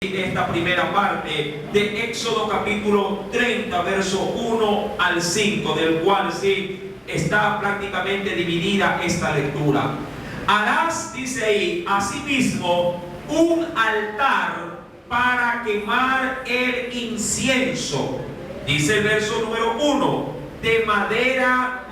esta primera parte de Éxodo capítulo 30, verso 1 al 5, del cual sí está prácticamente dividida esta lectura. Harás, dice ahí, asimismo un altar para quemar el incienso. Dice el verso número 1, de madera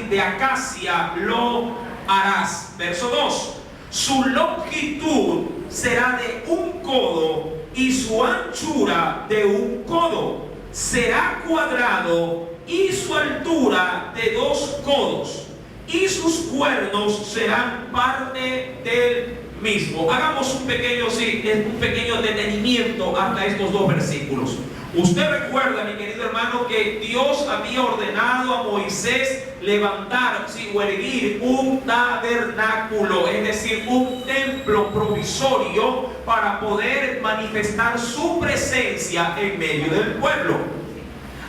de acacia lo harás. Verso 2, su longitud será de un codo y su anchura de un codo. Será cuadrado y su altura de 2 codos. Y sus cuernos serán parte del mismo. Hagamos un pequeño detenimiento hasta estos 2 versículos. Usted recuerda, mi querido hermano, que Dios había ordenado a Moisés levantar o erguir un tabernáculo, es decir, un templo provisorio para poder manifestar su presencia en medio del pueblo.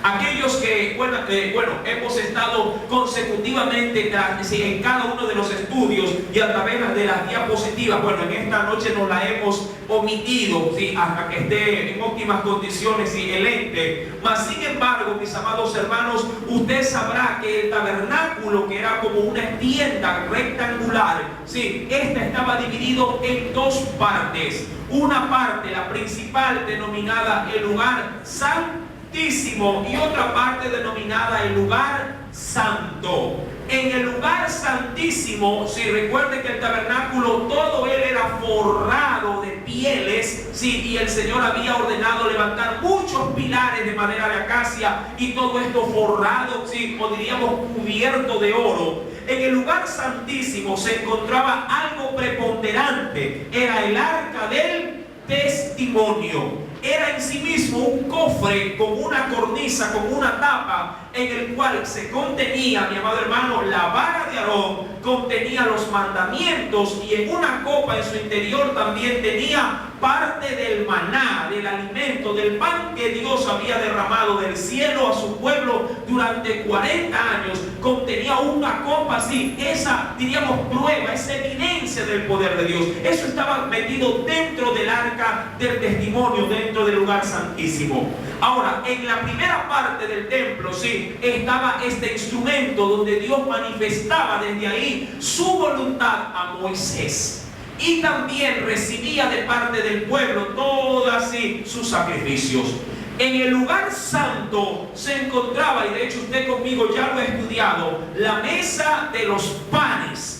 Aquellos que, hemos estado consecutivamente en cada uno de los estudios y a través de las diapositivas, en esta noche nos la hemos omitido, hasta que esté en óptimas condiciones y el ente. Mas sin embargo, mis amados hermanos, usted sabrá que el tabernáculo, que era como una tienda rectangular, esta estaba dividido en 2 partes. Una parte, la principal, denominada el lugar santísimo, y otra parte denominada el lugar santo. En el lugar santísimo, si recuerde que el tabernáculo, todo él era forrado de pieles, y el Señor había ordenado levantar muchos pilares de madera de acacia, y todo esto forrado, o diríamos cubierto de oro. En el lugar santísimo se encontraba algo preponderante, era el arca del testimonio. Era en sí mismo un cofre con una cornisa, con una tapa, en el cual se contenía, mi amado hermano, la vara de Aarón, contenía los mandamientos, y en una copa en su interior también tenía parte del maná, del alimento, del pan que Dios había derramado del cielo a su pueblo durante 40 años. Contenía una copa así, esa, diríamos, prueba, esa evidencia del poder de Dios. Eso estaba metido dentro del arca del testimonio, dentro del lugar santísimo. Ahora, en la primera parte del templo, estaba este instrumento donde Dios manifestaba desde ahí su voluntad a Moisés. Y también recibía de parte del pueblo todos sus sacrificios. En el lugar santo se encontraba, y de hecho usted conmigo ya lo ha estudiado, la mesa de los panes.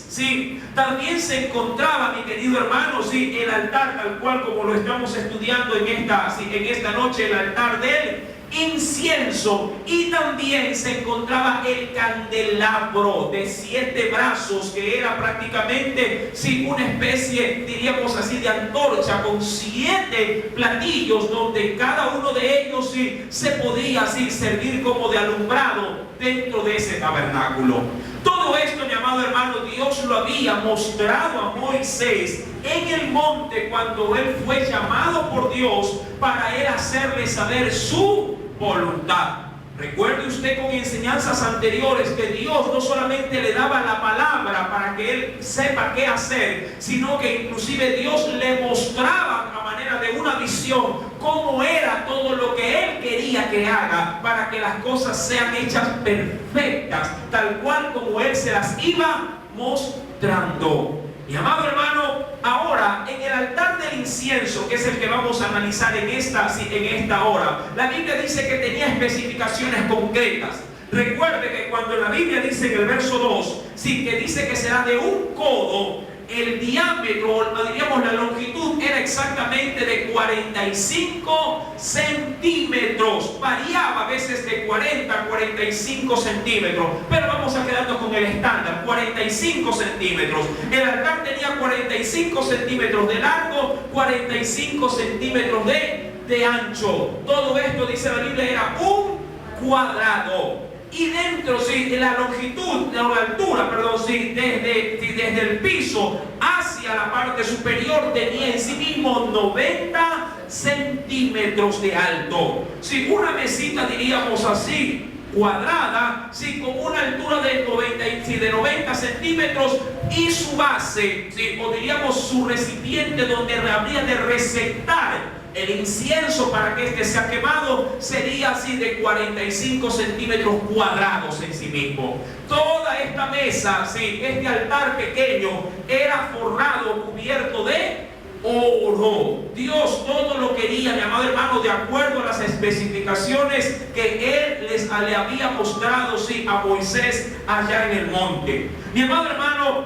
También se encontraba, mi querido hermano, el altar, tal cual como lo estamos estudiando en esta noche, el altar del incienso. Y también se encontraba el candelabro de 7 brazos, que era prácticamente una especie, diríamos así, de antorcha con 7 platillos, donde cada uno de ellos se podía servir como de alumbrado dentro de ese tabernáculo. Todo esto, mi amado hermano, Dios lo había mostrado a Moisés en el monte cuando él fue llamado por Dios para él hacerle saber su voluntad. Recuerde usted con enseñanzas anteriores que Dios no solamente le daba la palabra para que él sepa qué hacer, sino que inclusive Dios le mostraba a manera de una visión cómo era todo lo que él quería que haga para que las cosas sean hechas perfectas, tal cual como él se las iba mostrando. Mi amado hermano, ahora en el altar del incienso, que es el que vamos a analizar en esta hora, la Biblia dice que tenía especificaciones concretas. Recuerde que cuando la Biblia dice en el verso 2, que dice que será de un codo, el diámetro, diríamos la longitud, era exactamente de 45 centímetros. Variaba a veces de 40 a 45 centímetros. Pero vamos a quedarnos con el estándar, 45 centímetros. El altar tenía 45 centímetros de largo, 45 centímetros de ancho. Todo esto, dice la Biblia, era un cuadrado. Y dentro, de la longitud, de la altura, desde el piso hacia la parte superior tenía en sí mismo 90 centímetros de alto. Una mesita, diríamos así, cuadrada, con una altura de 90 centímetros, y su base, o diríamos su recipiente donde habría de receptar El incienso, para que este sea quemado, sería así de 45 centímetros cuadrados en sí mismo. Toda esta mesa, sí, este altar pequeño, era forrado, cubierto de oro. Dios todo lo quería, mi amado hermano, de acuerdo a las especificaciones que Él le había mostrado, sí, a Moisés allá en el monte. Mi amado hermano,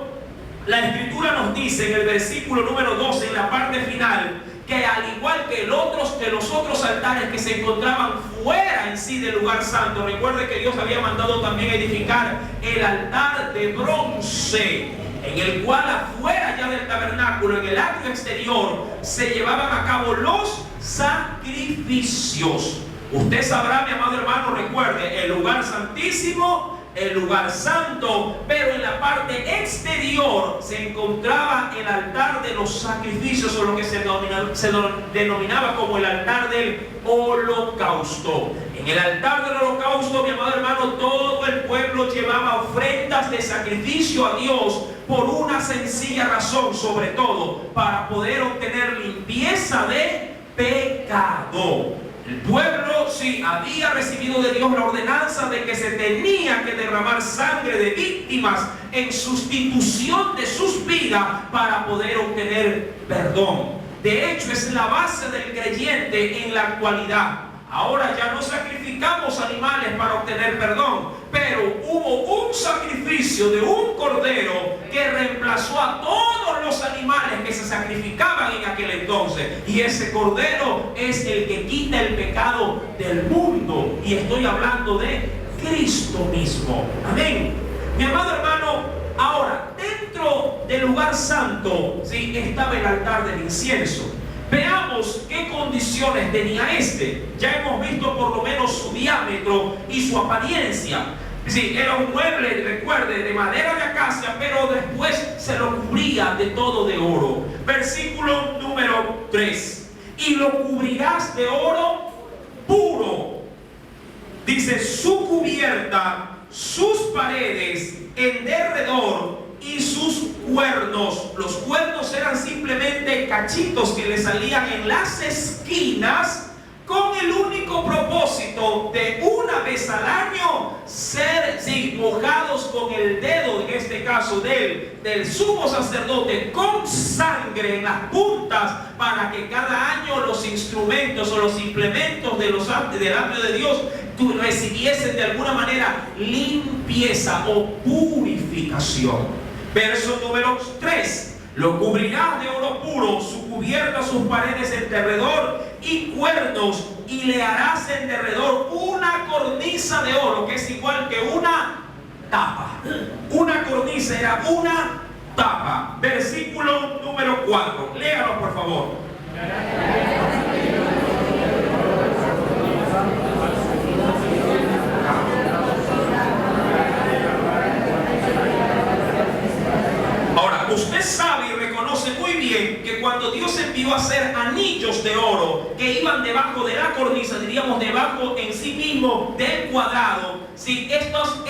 la Escritura nos dice en el versículo número 12, en la parte final, que al igual que los otros altares que se encontraban fuera en sí del lugar santo, recuerde que Dios había mandado también edificar el altar de bronce, en el cual afuera ya del tabernáculo, en el atrio exterior, se llevaban a cabo los sacrificios. Usted sabrá, mi amado hermano, recuerde, el lugar santísimo, el lugar santo, pero en la parte exterior se encontraba el altar de los sacrificios, o lo que se denominaba como el altar del holocausto. En el altar del holocausto, mi amado hermano, todo el pueblo llevaba ofrendas de sacrificio a Dios por una sencilla razón, sobre todo para poder obtener limpieza de pecado. El pueblo sí había recibido de Dios la ordenanza de que se tenía que derramar sangre de víctimas en sustitución de sus vidas para poder obtener perdón. De hecho, es la base del creyente en la actualidad. Ahora ya no sacrificamos animales para obtener perdón, pero hubo un sacrificio de un cordero que reemplazó a todos los animales que se sacrificaban en aquel entonces. Y ese cordero es el que quita el pecado del mundo. Y estoy hablando de Cristo mismo. Amén. Mi amado hermano, ahora, dentro del lugar santo, ¿sí?, estaba el altar del incienso. Veamos qué condiciones tenía este. Ya hemos visto por lo menos su diámetro y su apariencia. Sí, era un mueble, recuerde, de madera de acacia, pero después se lo cubría de todo de oro. Versículo número 3. Y lo cubrirás de oro puro. Dice, su cubierta, sus paredes en derredor y sus cuernos. Los cuernos eran simplemente cachitos que le salían en las esquinas, con el único propósito de una vez al año ser mojados con el dedo, en este caso del sumo sacerdote, con sangre en las puntas, para que cada año los instrumentos o los implementos del atrio de Dios recibiesen de alguna manera limpieza o purificación. Verso número 3. Lo cubrirás de oro puro, su cubierta, sus paredes en derredor y cuernos, y le harás en derredor una cornisa de oro, que es igual que una tapa. Una cornisa era una tapa. Versículo número 4. Léalo, por favor. Usted sabe y reconoce muy bien que cuando Dios envió a hacer anillos de oro que iban debajo de la cornisa, diríamos debajo en sí mismo del cuadrado, ¿sí?, estos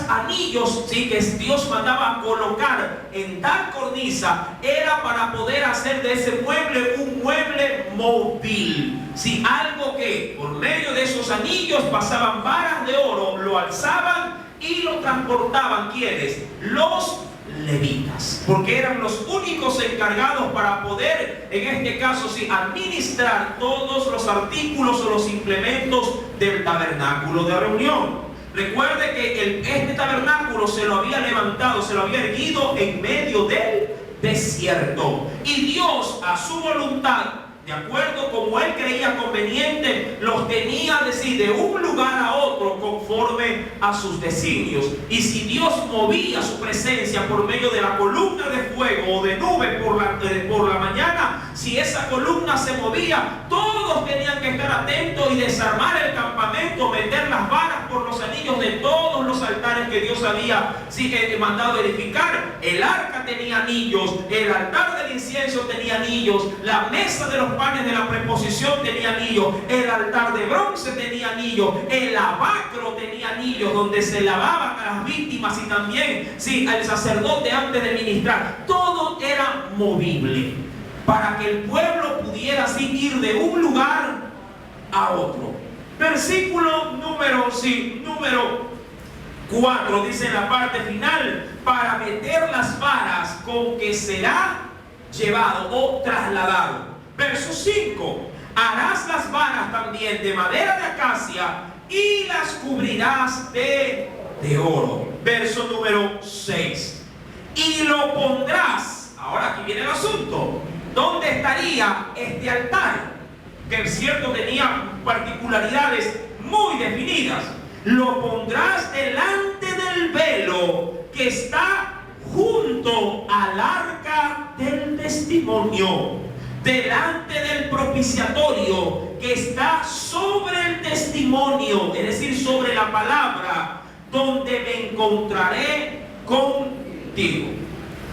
anillos, ¿sí?, que Dios mandaba colocar en tal cornisa, era para poder hacer de ese mueble un mueble móvil. ¿Sí?, algo que por medio de esos anillos pasaban varas de oro, lo alzaban y lo transportaban. ¿Quiénes? Los levitas, porque eran los únicos encargados para poder, en este caso sí, administrar todos los artículos o los implementos del tabernáculo de reunión. Recuerde que este tabernáculo se lo había levantado, se lo había erguido en medio del desierto, y Dios, a su voluntad, de acuerdo como Él creía conveniente, los tenía de un lugar a otro conforme a sus designios. Y si Dios movía su presencia por medio de la columna de fuego o de nube por la mañana, si esa columna se movía, todos tenían que estar atentos y desarmar el campamento, meter las varas por los anillos de todos los altares que Dios había mandado edificar. El arca tenía anillos, el altar del incienso tenía anillos, la mesa de los panes de la preposición tenía anillos, el altar de bronce tenía anillos, el lavacro tenía anillos donde se lavaban a las víctimas, y también al sacerdote antes de ministrar. Todo era movible. para que el pueblo pudiera así ir de un lugar a otro. Versículo número 4 dice en la parte final: para meter las varas con que será llevado o trasladado. Verso 5: harás las varas también de madera de acacia y las cubrirás de oro. Verso número 6: y lo pondrás. Ahora aquí viene el asunto. ¿Dónde estaría este altar? Que es cierto, tenía particularidades muy definidas. Lo pondrás delante del velo que está junto al arca del testimonio, delante del propiciatorio que está sobre el testimonio, es decir, sobre la palabra, donde me encontraré contigo.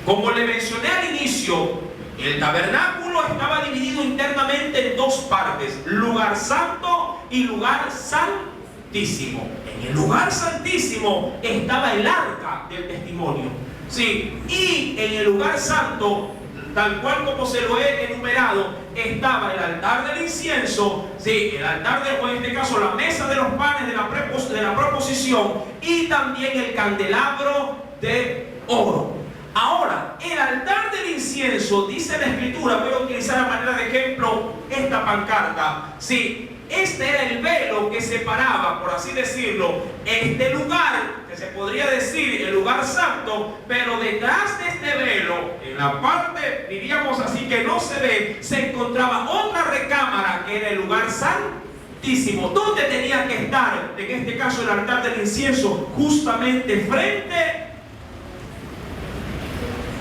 Como le mencioné al inicio, el tabernáculo estaba dividido internamente en dos partes: lugar santo y lugar santísimo. En el lugar santísimo estaba el arca del testimonio, sí, y en el lugar santo, tal cual como se lo he enumerado, estaba el altar del incienso, sí, el altar o en este caso la mesa de los panes de la proposición, y también el candelabro de oro. Ahora, el altar del incienso, dice la Escritura, voy a utilizar a manera de ejemplo esta pancarta. Sí, este era el velo que separaba, por así decirlo, este lugar, que se podría decir el lugar santo, pero detrás de este velo, en la parte, diríamos así, que no se ve, se encontraba otra recámara que era el lugar santísimo, donde tenía que estar, en este caso el altar del incienso, justamente frente.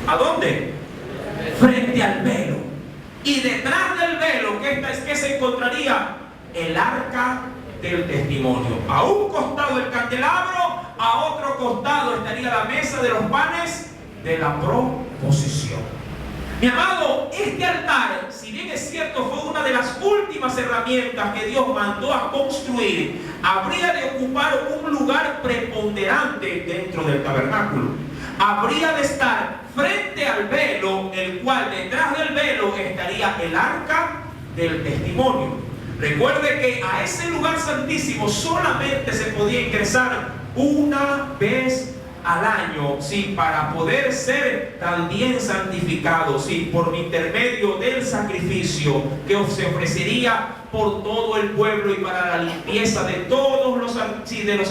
¿A dónde? Frente al velo. Y detrás del velo, que se encontraría el arca del testimonio. A un costado el candelabro, a otro costado estaría la mesa de los panes de la proposición. Mi amado, este altar, si bien es cierto, fue una de las últimas herramientas que Dios mandó a construir, habría de ocupar un lugar preponderante dentro del tabernáculo. Habría de estar frente al velo, el cual detrás del velo estaría el arca del testimonio. Recuerde que a ese lugar santísimo solamente se podía ingresar una vez al año, sí, para poder ser también santificado, sí, por intermedio del sacrificio que se ofrecería por todo el pueblo y para la limpieza de todos los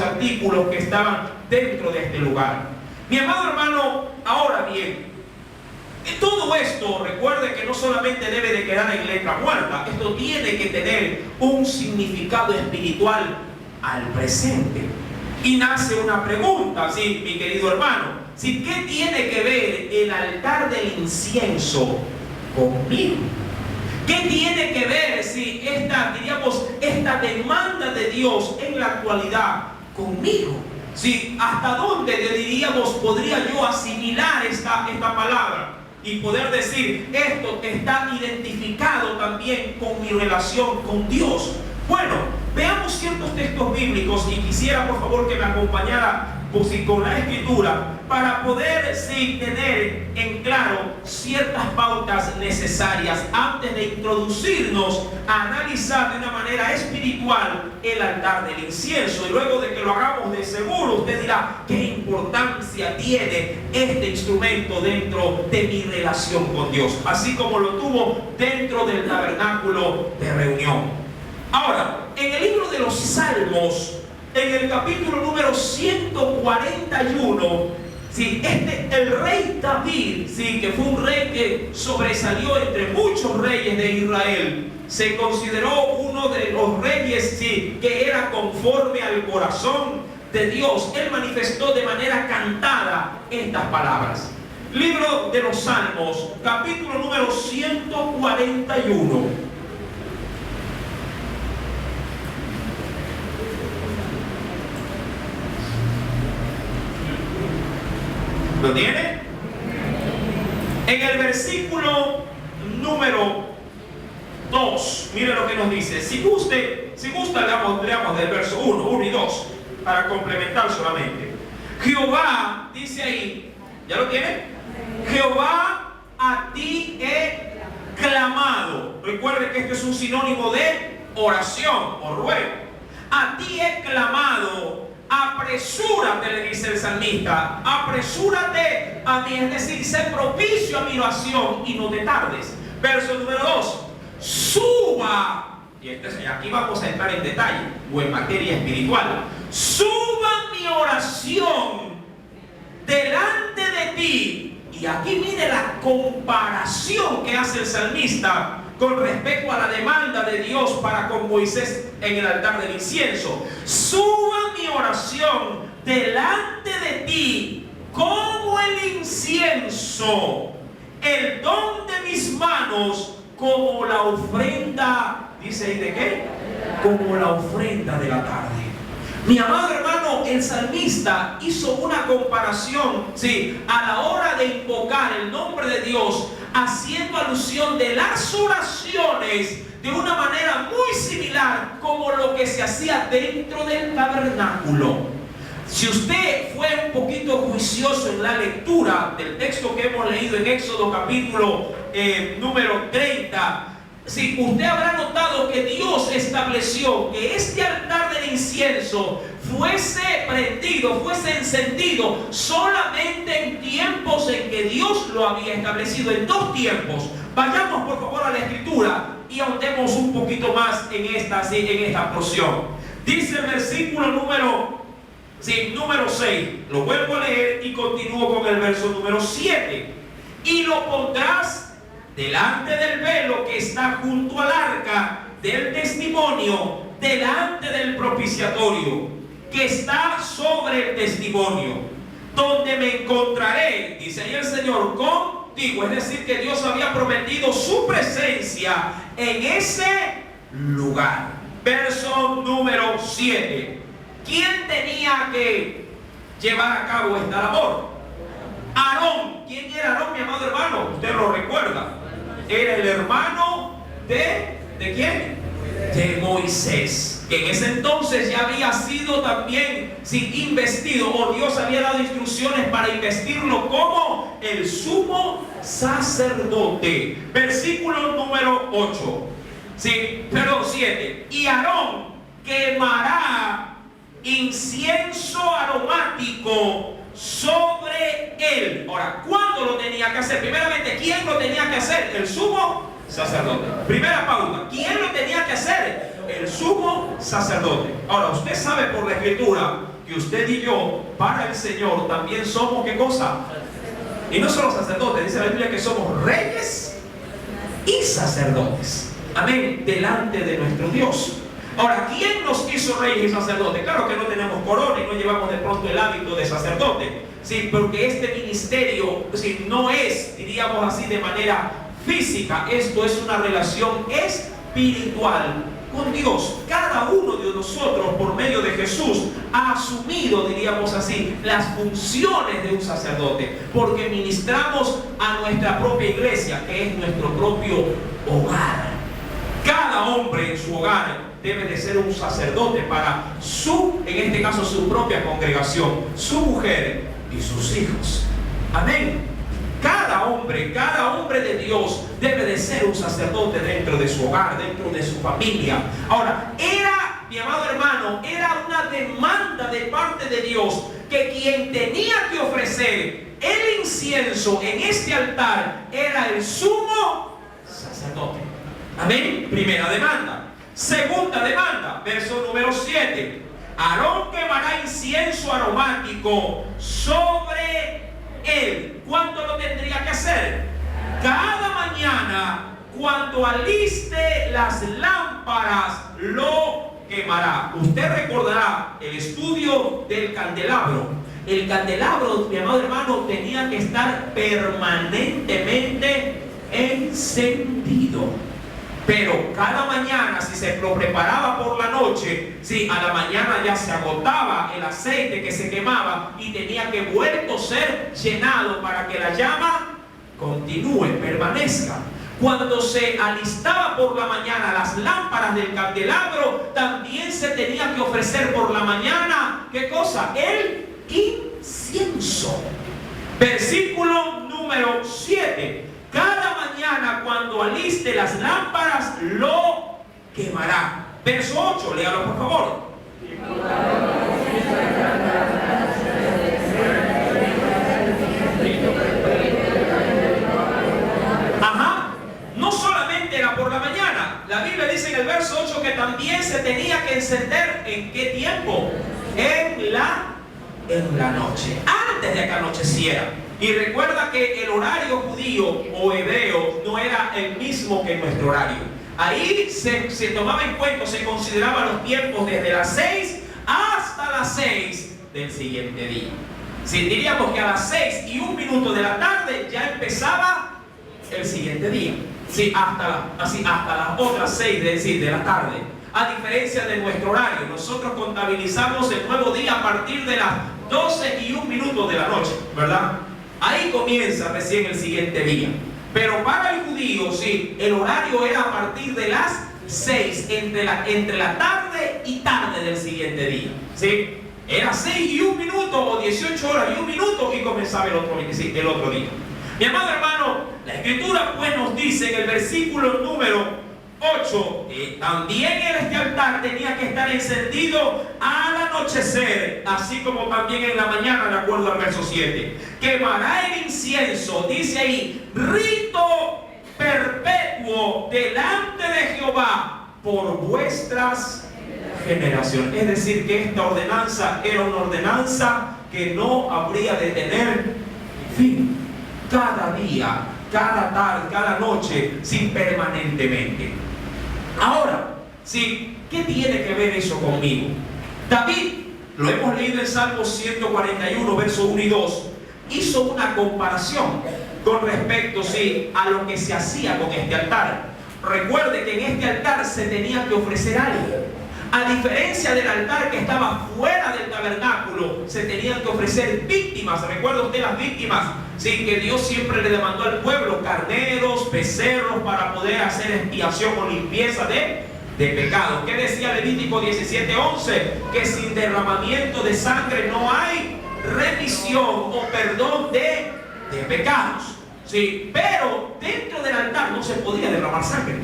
artículos que estaban dentro de este lugar. Mi amado hermano, ahora bien, todo esto, recuerde que no solamente debe de quedar en letra muerta, esto tiene que tener un significado espiritual al presente. Y nace una pregunta, sí, mi querido hermano, ¿sí? ¿Qué tiene que ver el altar del incienso conmigo? ¿Qué tiene que ver, sí, esta demanda de Dios en la actualidad conmigo? Sí, ¿hasta dónde podría yo asimilar esta palabra y poder decir, esto está identificado también con mi relación con Dios? Bueno, veamos ciertos textos bíblicos y quisiera por favor que me acompañara con la Escritura para poder tener en claro ciertas pautas necesarias antes de introducirnos a analizar de una manera espiritual el altar del incienso. Y luego de que lo hagamos, de seguro usted dirá, ¿qué importancia tiene este instrumento dentro de mi relación con Dios? Así como lo tuvo dentro del tabernáculo de reunión. Ahora, en el libro de los Salmos, en el capítulo número 141, sí, el rey David, sí, que fue un rey que sobresalió entre muchos reyes de Israel, se consideró uno de los reyes, sí, que era conforme al corazón de Dios. Él manifestó de manera cantada estas palabras. Libro de los Salmos, capítulo número 141. ¿Lo tiene? En el versículo número 2, mire lo que nos dice. Si gusta, leamos del verso 1 y 2, para complementar solamente. Jehová, dice ahí, ¿ya lo tiene? Jehová, a ti he clamado. Recuerde que esto es un sinónimo de oración o ruego. A ti he clamado, apresúrate, le dice el salmista, apresúrate a mí, es decir, sé propicio a mi oración y no te tardes. Verso número 2, suba. Y aquí vamos a entrar en detalle o en materia espiritual. Suba mi oración delante de ti. Y aquí mire la comparación que hace el salmista con respecto a la demanda de Dios para con Moisés en el altar del incienso. Suba mi oración delante de ti como el incienso, el don de mis manos como la ofrenda. Dice ahí de qué? Como la ofrenda de la tarde. Mi amado hermano, el salmista hizo una comparación, sí, a la hora de invocar el nombre de Dios, haciendo alusión de las oraciones de una manera muy similar como lo que se hacía dentro del tabernáculo. Si usted fue un poquito juicioso en la lectura del texto que hemos leído en Éxodo capítulo número 30, si usted habrá notado que Dios estableció que este altar del incienso fuese prendido, fuese encendido solamente en tiempos en que Dios lo había establecido, en 2 tiempos. Vayamos por favor a la escritura y ahondemos un poquito más en esta porción. Dice el versículo número 6, lo vuelvo a leer y continúo con el verso número 7. Y lo pondrás delante del velo que está junto al arca del testimonio, delante del propiciatorio que está sobre el testimonio, donde me encontraré, dice ahí el Señor, contigo. Es decir, que Dios había prometido su presencia en ese lugar. Verso número 7. ¿Quién tenía que llevar a cabo esta labor? Aarón. ¿Quién era Aarón, mi amado hermano? Usted lo recuerda. Era el hermano ¿de quién? De Moisés, que en ese entonces ya había sido también investido, o Dios había dado instrucciones para investirlo como el sumo sacerdote. Versículo número 7. Y Aarón quemará incienso aromático sobre él. Ahora, ¿cuándo lo tenía que hacer? Primeramente, ¿quién lo tenía que hacer? El sumo sacerdote. Primera pauta, ¿quién lo tenía que hacer? El sumo sacerdote. Ahora, usted sabe por la escritura que usted y yo, para el Señor, también somos, ¿qué cosa? Y no solo sacerdotes, dice la Biblia que somos reyes y sacerdotes. Amén, delante de nuestro Dios. Ahora, ¿quién nos hizo reyes y sacerdotes? Claro que no tenemos corona y no llevamos de pronto el hábito de sacerdote, sí, porque este ministerio, sí, no es, diríamos así, de manera física. Esto es una relación espiritual con Dios. Cada uno de nosotros, por medio de Jesús, ha asumido, diríamos así, las funciones de un sacerdote, porque ministramos a nuestra propia iglesia, que es nuestro propio hogar. Cada hombre en su hogar debe de ser un sacerdote para en este caso, su propia congregación, su mujer y sus hijos. Amén. Cada hombre de Dios debe de ser un sacerdote dentro de su hogar, dentro de su familia. Ahora, mi amado hermano, era una demanda de parte de Dios que quien tenía que ofrecer el incienso en este altar era el sumo sacerdote. Amén. Primera demanda. Segunda demanda, verso número 7. Aarón quemará incienso aromático sobre él. ¿Cuándo lo tendría que hacer? Cada mañana, cuando aliste las lámparas, lo quemará. Usted recordará el estudio del candelabro. El candelabro, mi amado hermano, tenía que estar permanentemente encendido. Pero cada mañana, si se lo preparaba por la noche, a la mañana ya se agotaba el aceite que se quemaba y tenía que vuelto ser llenado para que la llama continúe, permanezca. Cuando se alistaba por la mañana las lámparas del candelabro, también se tenía que ofrecer por la mañana, ¿qué cosa? El incienso. Versículo número 7. cada mañana cuando aliste las lámparas lo quemará. Verso 8, léalo por favor. No solamente era por la mañana. La Biblia dice en el verso 8 que también se tenía que encender. ¿En qué tiempo? En la noche, antes de que anocheciera. Y recuerda que el horario judío o hebreo no era el mismo que nuestro horario. Ahí se tomaba en cuenta, se consideraban los tiempos desde las 6 hasta las 6 del siguiente día. Si diríamos que a las 6:01 de la tarde ya empezaba el siguiente día. Sí, hasta las otras 6, de la tarde. A diferencia de nuestro horario, nosotros contabilizamos el nuevo día a partir de las 12:01 de la noche, ¿verdad? Ahí comienza recién el siguiente día. Pero para el judío, sí, el horario era a partir de las 6, entre la tarde y tarde del siguiente día, ¿sí? Era 6:01 o 18 horas y 1 minuto y comenzaba el otro día. Mi amado hermano, la Escritura pues nos dice en el versículo número 8, también este altar tenía que estar encendido al anochecer, así como también en la mañana, de acuerdo al verso 7. Quemará el incienso, dice ahí, rito perpetuo delante de Jehová por vuestras generaciones. Es decir, que esta ordenanza era una ordenanza que no habría de tener fin. Cada día, cada tarde, cada noche, sin permanentemente. Ahora, sí, ¿qué tiene que ver eso conmigo? David, lo hemos leído en Salmos 141, versos 1 y 2, hizo una comparación con respecto, sí, a lo que se hacía con este altar. Recuerde que en este altar se tenía que ofrecer algo. A diferencia del altar que estaba fuera del tabernáculo, se tenían que ofrecer víctimas. ¿Recuerda usted las víctimas? Sí, que Dios siempre le demandó al pueblo carneros, becerros, para poder hacer expiación o limpieza de pecados. ¿Qué decía Levítico 17:11? Que sin derramamiento de sangre no hay remisión o perdón de pecados. Sí, pero dentro del altar no se podía derramar sangre.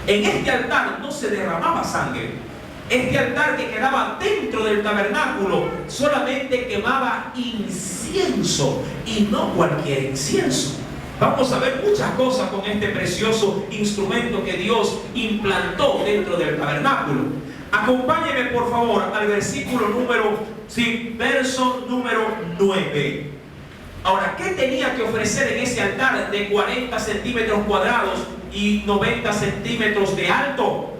En este altar no se derramaba sangre. Este altar que quedaba dentro del tabernáculo solamente quemaba incienso, y no cualquier incienso. Vamos a ver muchas cosas con este precioso instrumento que Dios implantó dentro del tabernáculo. Acompáñenme por favor al versículo verso número 9. Ahora, ¿qué tenía que ofrecer en ese altar de 40 centímetros cuadrados y 90 centímetros de alto?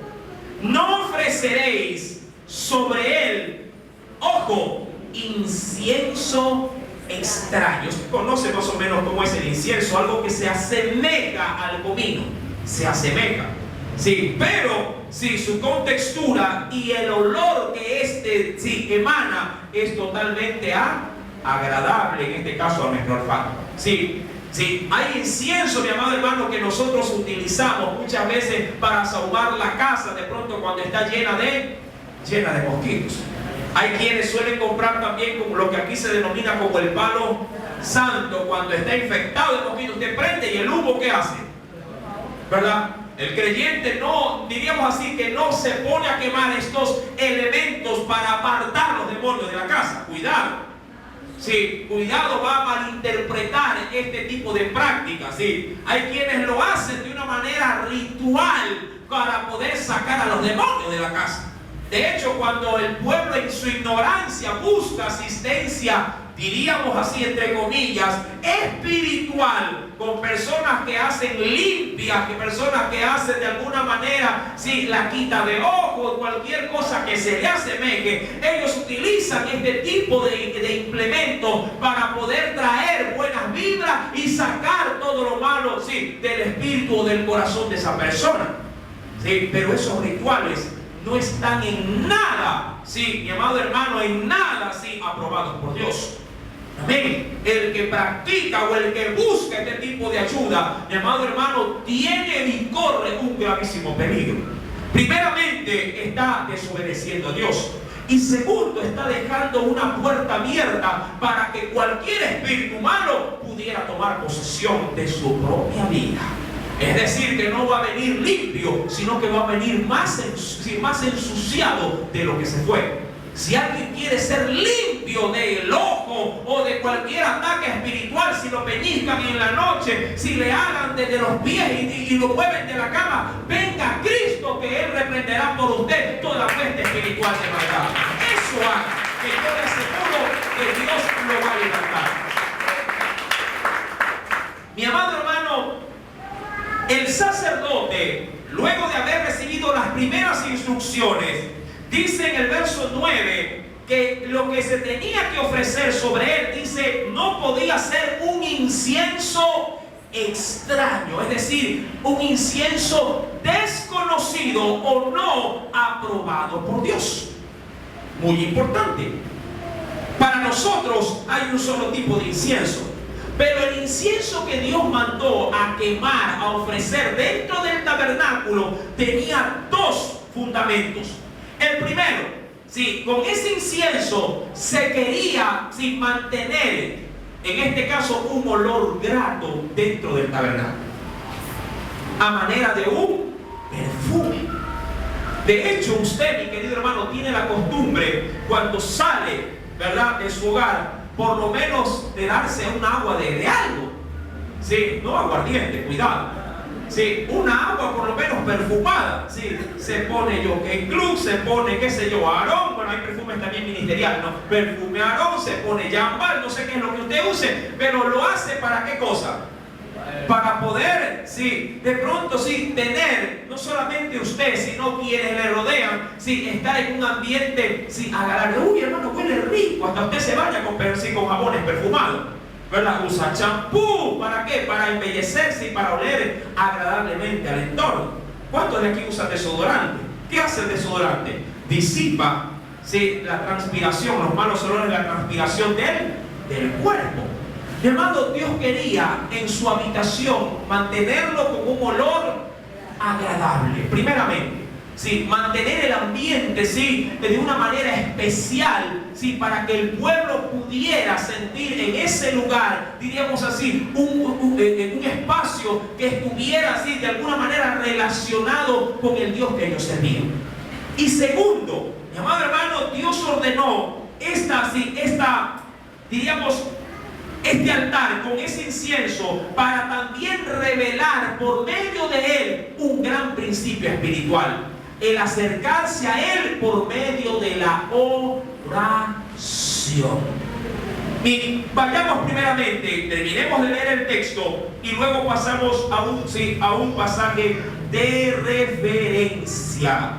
No ofreceréis sobre él, ojo, incienso extraño. Usted conoce más o menos cómo es el incienso, algo que se asemeja al comino, se asemeja, sí, pero sí, su contextura y el olor que emana es totalmente agradable, en este caso a nuestro olfato. Sí, hay incienso, mi amado hermano, que nosotros utilizamos muchas veces para saumar la casa, de pronto cuando está llena de mosquitos. Hay quienes suelen comprar también como lo que aquí se denomina como el palo santo, cuando está infectado de mosquitos. Usted prende y el humo, ¿qué hace? ¿Verdad? El creyente no, diríamos así, que no se pone a quemar estos elementos para apartar los demonios de la casa. Cuidado. Sí, cuidado, va a malinterpretar este tipo de prácticas. Sí, hay quienes lo hacen de una manera ritual para poder sacar a los demonios de la casa. De hecho, cuando el pueblo en su ignorancia busca asistencia, diríamos así entre comillas, espiritual, con personas que hacen limpias, que personas que hacen de alguna manera, sí, la quita de ojos, cualquier cosa que se le asemeje, ellos utilizan este tipo de implementos para poder traer buenas vibras y sacar todo lo malo, sí, del espíritu o del corazón de esa persona. Sí, pero esos rituales no están en nada, sí, mi amado hermano, en nada, sí, aprobados por Dios. Amén. El que practica o el que busca este tipo de ayuda, mi amado hermano, tiene y corre un gravísimo peligro. Primeramente, está desobedeciendo a Dios. Y segundo, está dejando una puerta abierta para que cualquier espíritu malo pudiera tomar posesión de su propia vida. Es decir, que no va a venir limpio, sino que va a venir más ensuciado de lo que se fue. Si alguien quiere ser limpio del ojo o de cualquier ataque espiritual, si lo pellizcan en la noche, si le hagan desde los pies y lo mueven de la cama, venga Cristo, que Él reprenderá por usted toda peste espiritual de maldad. Eso haga, que yo le aseguro que Dios lo va a libertar. Mi amado hermano, el sacerdote, luego de haber recibido las primeras instrucciones, dice en el verso 9 que lo que se tenía que ofrecer sobre él, dice, no podía ser un incienso extraño, es decir, un incienso desconocido o no aprobado por Dios. Muy importante. Para nosotros hay un solo tipo de incienso, pero el incienso que Dios mandó a quemar, a ofrecer dentro del tabernáculo, tenía dos fundamentos. El primero, con ese incienso se quería mantener, en este caso, un olor grato dentro del tabernáculo, a manera de un perfume. De hecho, usted, mi querido hermano, tiene la costumbre, cuando sale, ¿verdad?, de su hogar, por lo menos de darse un agua de algo. Sí, no aguardiente, cuidado. Sí, una agua por lo menos perfumada. Sí, se pone Jockey Club, se pone, qué sé yo, Aarón. Bueno, hay perfumes también ministerial, ¿no? Perfume Aarón, se pone Jambal, no sé qué es lo que usted use, pero lo hace ¿para qué cosa? Para poder, de pronto, tener, no solamente usted, sino quienes le rodean, estar en un ambiente, agradable. Uy, hermano, huele rico, hasta usted se vaya con jabones perfumados, ¿verdad? Usa champú, ¿para qué? Para embellecerse y para oler agradablemente al entorno. ¿Cuántos de aquí usan desodorante? ¿Qué hace el desodorante? Disipa, la transpiración, los malos olores de la transpiración del cuerpo. Mi amado, Dios quería en su habitación mantenerlo con un olor agradable. Primeramente, mantener el ambiente, de una manera especial, para que el pueblo pudiera sentir en ese lugar, diríamos así, un espacio que estuviera de alguna manera relacionado con el Dios que ellos servían. Y segundo, mi amado hermano, Dios ordenó este altar con ese incienso para también revelar por medio de él un gran principio espiritual: el acercarse a él por medio de la oración. Y vayamos primeramente, terminemos de leer el texto y luego pasamos a un pasaje de referencia.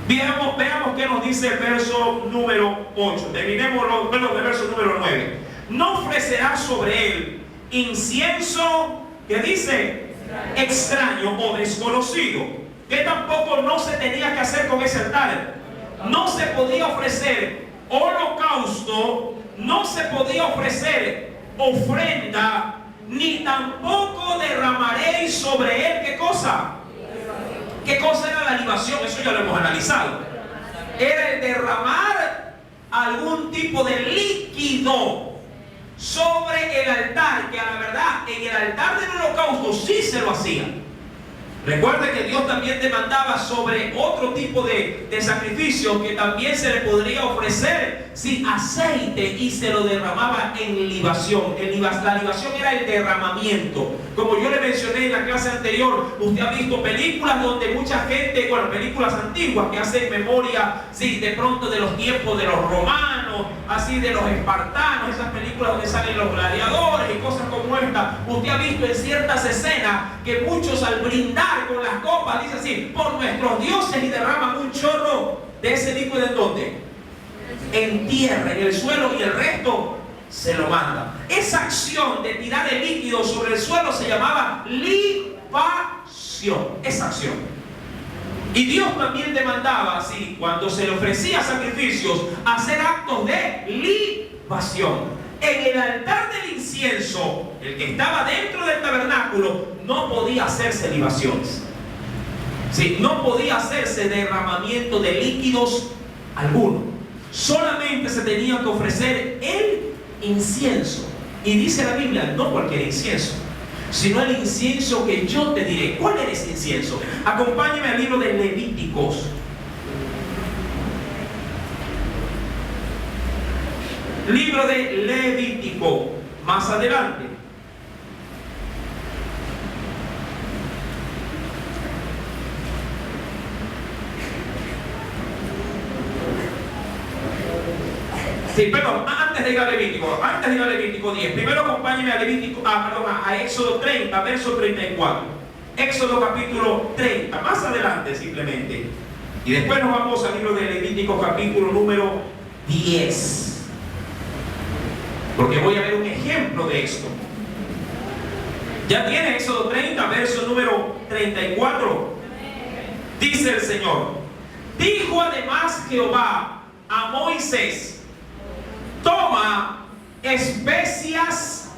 Veamos qué nos dice el verso número 8. Terminemos del verso número 9. No ofrecerá sobre él incienso, que dice, extraño o desconocido, que tampoco no se tenía que hacer con ese altar. No se podía ofrecer holocausto, no se podía ofrecer ofrenda, ni tampoco derramaréis sobre él, ¿qué cosa? ¿Qué cosa era la libación? Eso ya lo hemos analizado. Era el derramar algún tipo de líquido sobre el altar, que a la verdad en el altar del holocausto sí se lo hacía. Recuerde que Dios también demandaba sobre otro tipo de sacrificio que también se le podría ofrecer aceite, y se lo derramaba en libación. La libación era el derramamiento. Como yo le mencioné en la clase anterior, usted ha visto películas donde mucha gente, películas antiguas que hacen memoria, de pronto de los tiempos de los romanos, de los espartanos, esas películas donde salen los gladiadores y cosas como esta. Usted ha visto en ciertas escenas que muchos, al brindar con las copas, dicen así: por nuestros dioses, y derraman un chorro de ese líquido. ¿En dónde? En tierra, en el suelo, y el resto se lo manda. Esa acción de tirar el líquido sobre el suelo se llamaba libación. Esa acción. Y Dios también demandaba, cuando se le ofrecía sacrificios, hacer actos de libación. En el altar del incienso, el que estaba dentro del tabernáculo, no podía hacerse libaciones. No podía hacerse derramamiento de líquidos alguno. Solamente se tenía que ofrecer el incienso. Y dice la Biblia, no cualquier incienso, sino el incienso que yo te diré. ¿Cuál era ese incienso? Acompáñeme al libro de Levíticos. Libro de Levítico, más adelante. Sí, perdón, antes de ir a Levítico 10, primero acompáñeme a Éxodo 30, verso 34. Éxodo capítulo 30, más adelante simplemente. Y después nos vamos al libro de Levítico capítulo número 10. Porque voy a ver un ejemplo de esto. Ya tiene Éxodo 30, verso número 34. Dice el Señor: dijo además Jehová a Moisés: toma especias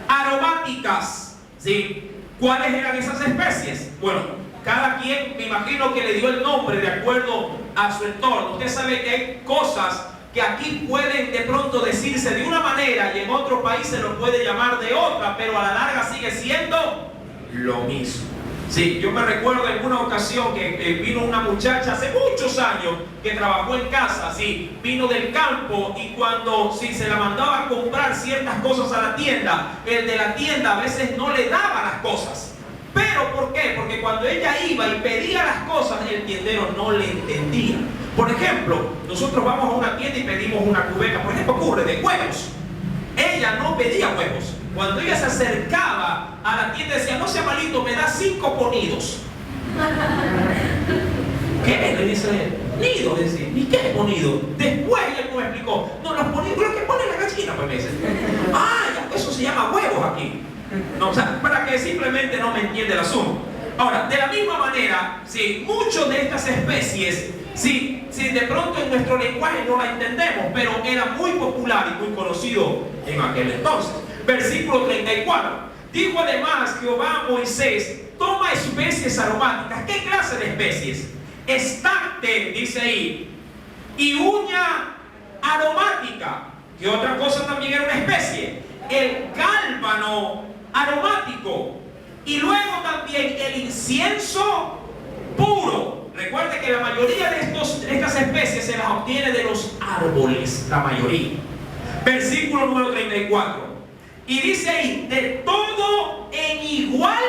aromáticas. ¿Sí? ¿Cuáles eran esas especies? Bueno, cada quien me imagino que le dio el nombre de acuerdo a su entorno. Usted sabe que hay cosas que aquí pueden de pronto decirse de una manera y en otro país se lo puede llamar de otra, pero a la larga sigue siendo lo mismo. Sí, yo me recuerdo en una ocasión que vino una muchacha hace muchos años que trabajó en casa, sí, vino del campo, y cuando se la mandaba a comprar ciertas cosas a la tienda, el de la tienda a veces no le daba las cosas. ¿Pero por qué? Porque cuando ella iba y pedía las cosas, el tiendero no le entendía. Por ejemplo, nosotros vamos a una tienda y pedimos una cubeta, por ejemplo, ocurre de huevos. Ella no pedía huevos. Cuando ella se acercaba a la tienda decía: no sea malito, me da 5 ponidos. ¿Qué? Le dice nido, decía. ¿Y qué es ponido? Después ella me explicó: no, los ponidos, lo que pone la gallina, pues me dice. Ah, eso se llama huevos aquí. No, o sea, para que simplemente no me entiende el asunto. Ahora, de la misma manera, sí, muchas de estas especies, sí, de pronto en nuestro lenguaje no la entendemos, pero era muy popular y muy conocido en aquel entonces. Versículo 34. Dijo además Jehová a Moisés: toma especies aromáticas. ¿Qué clase de especies? Estacte, dice ahí, y uña aromática. ¿Qué otra cosa también era una especie? El gálbano aromático. Y luego también el incienso puro. Recuerde que la mayoría de estas especies se las obtiene de los árboles, la mayoría. Versículo número 34. Y dice ahí: de todo en igual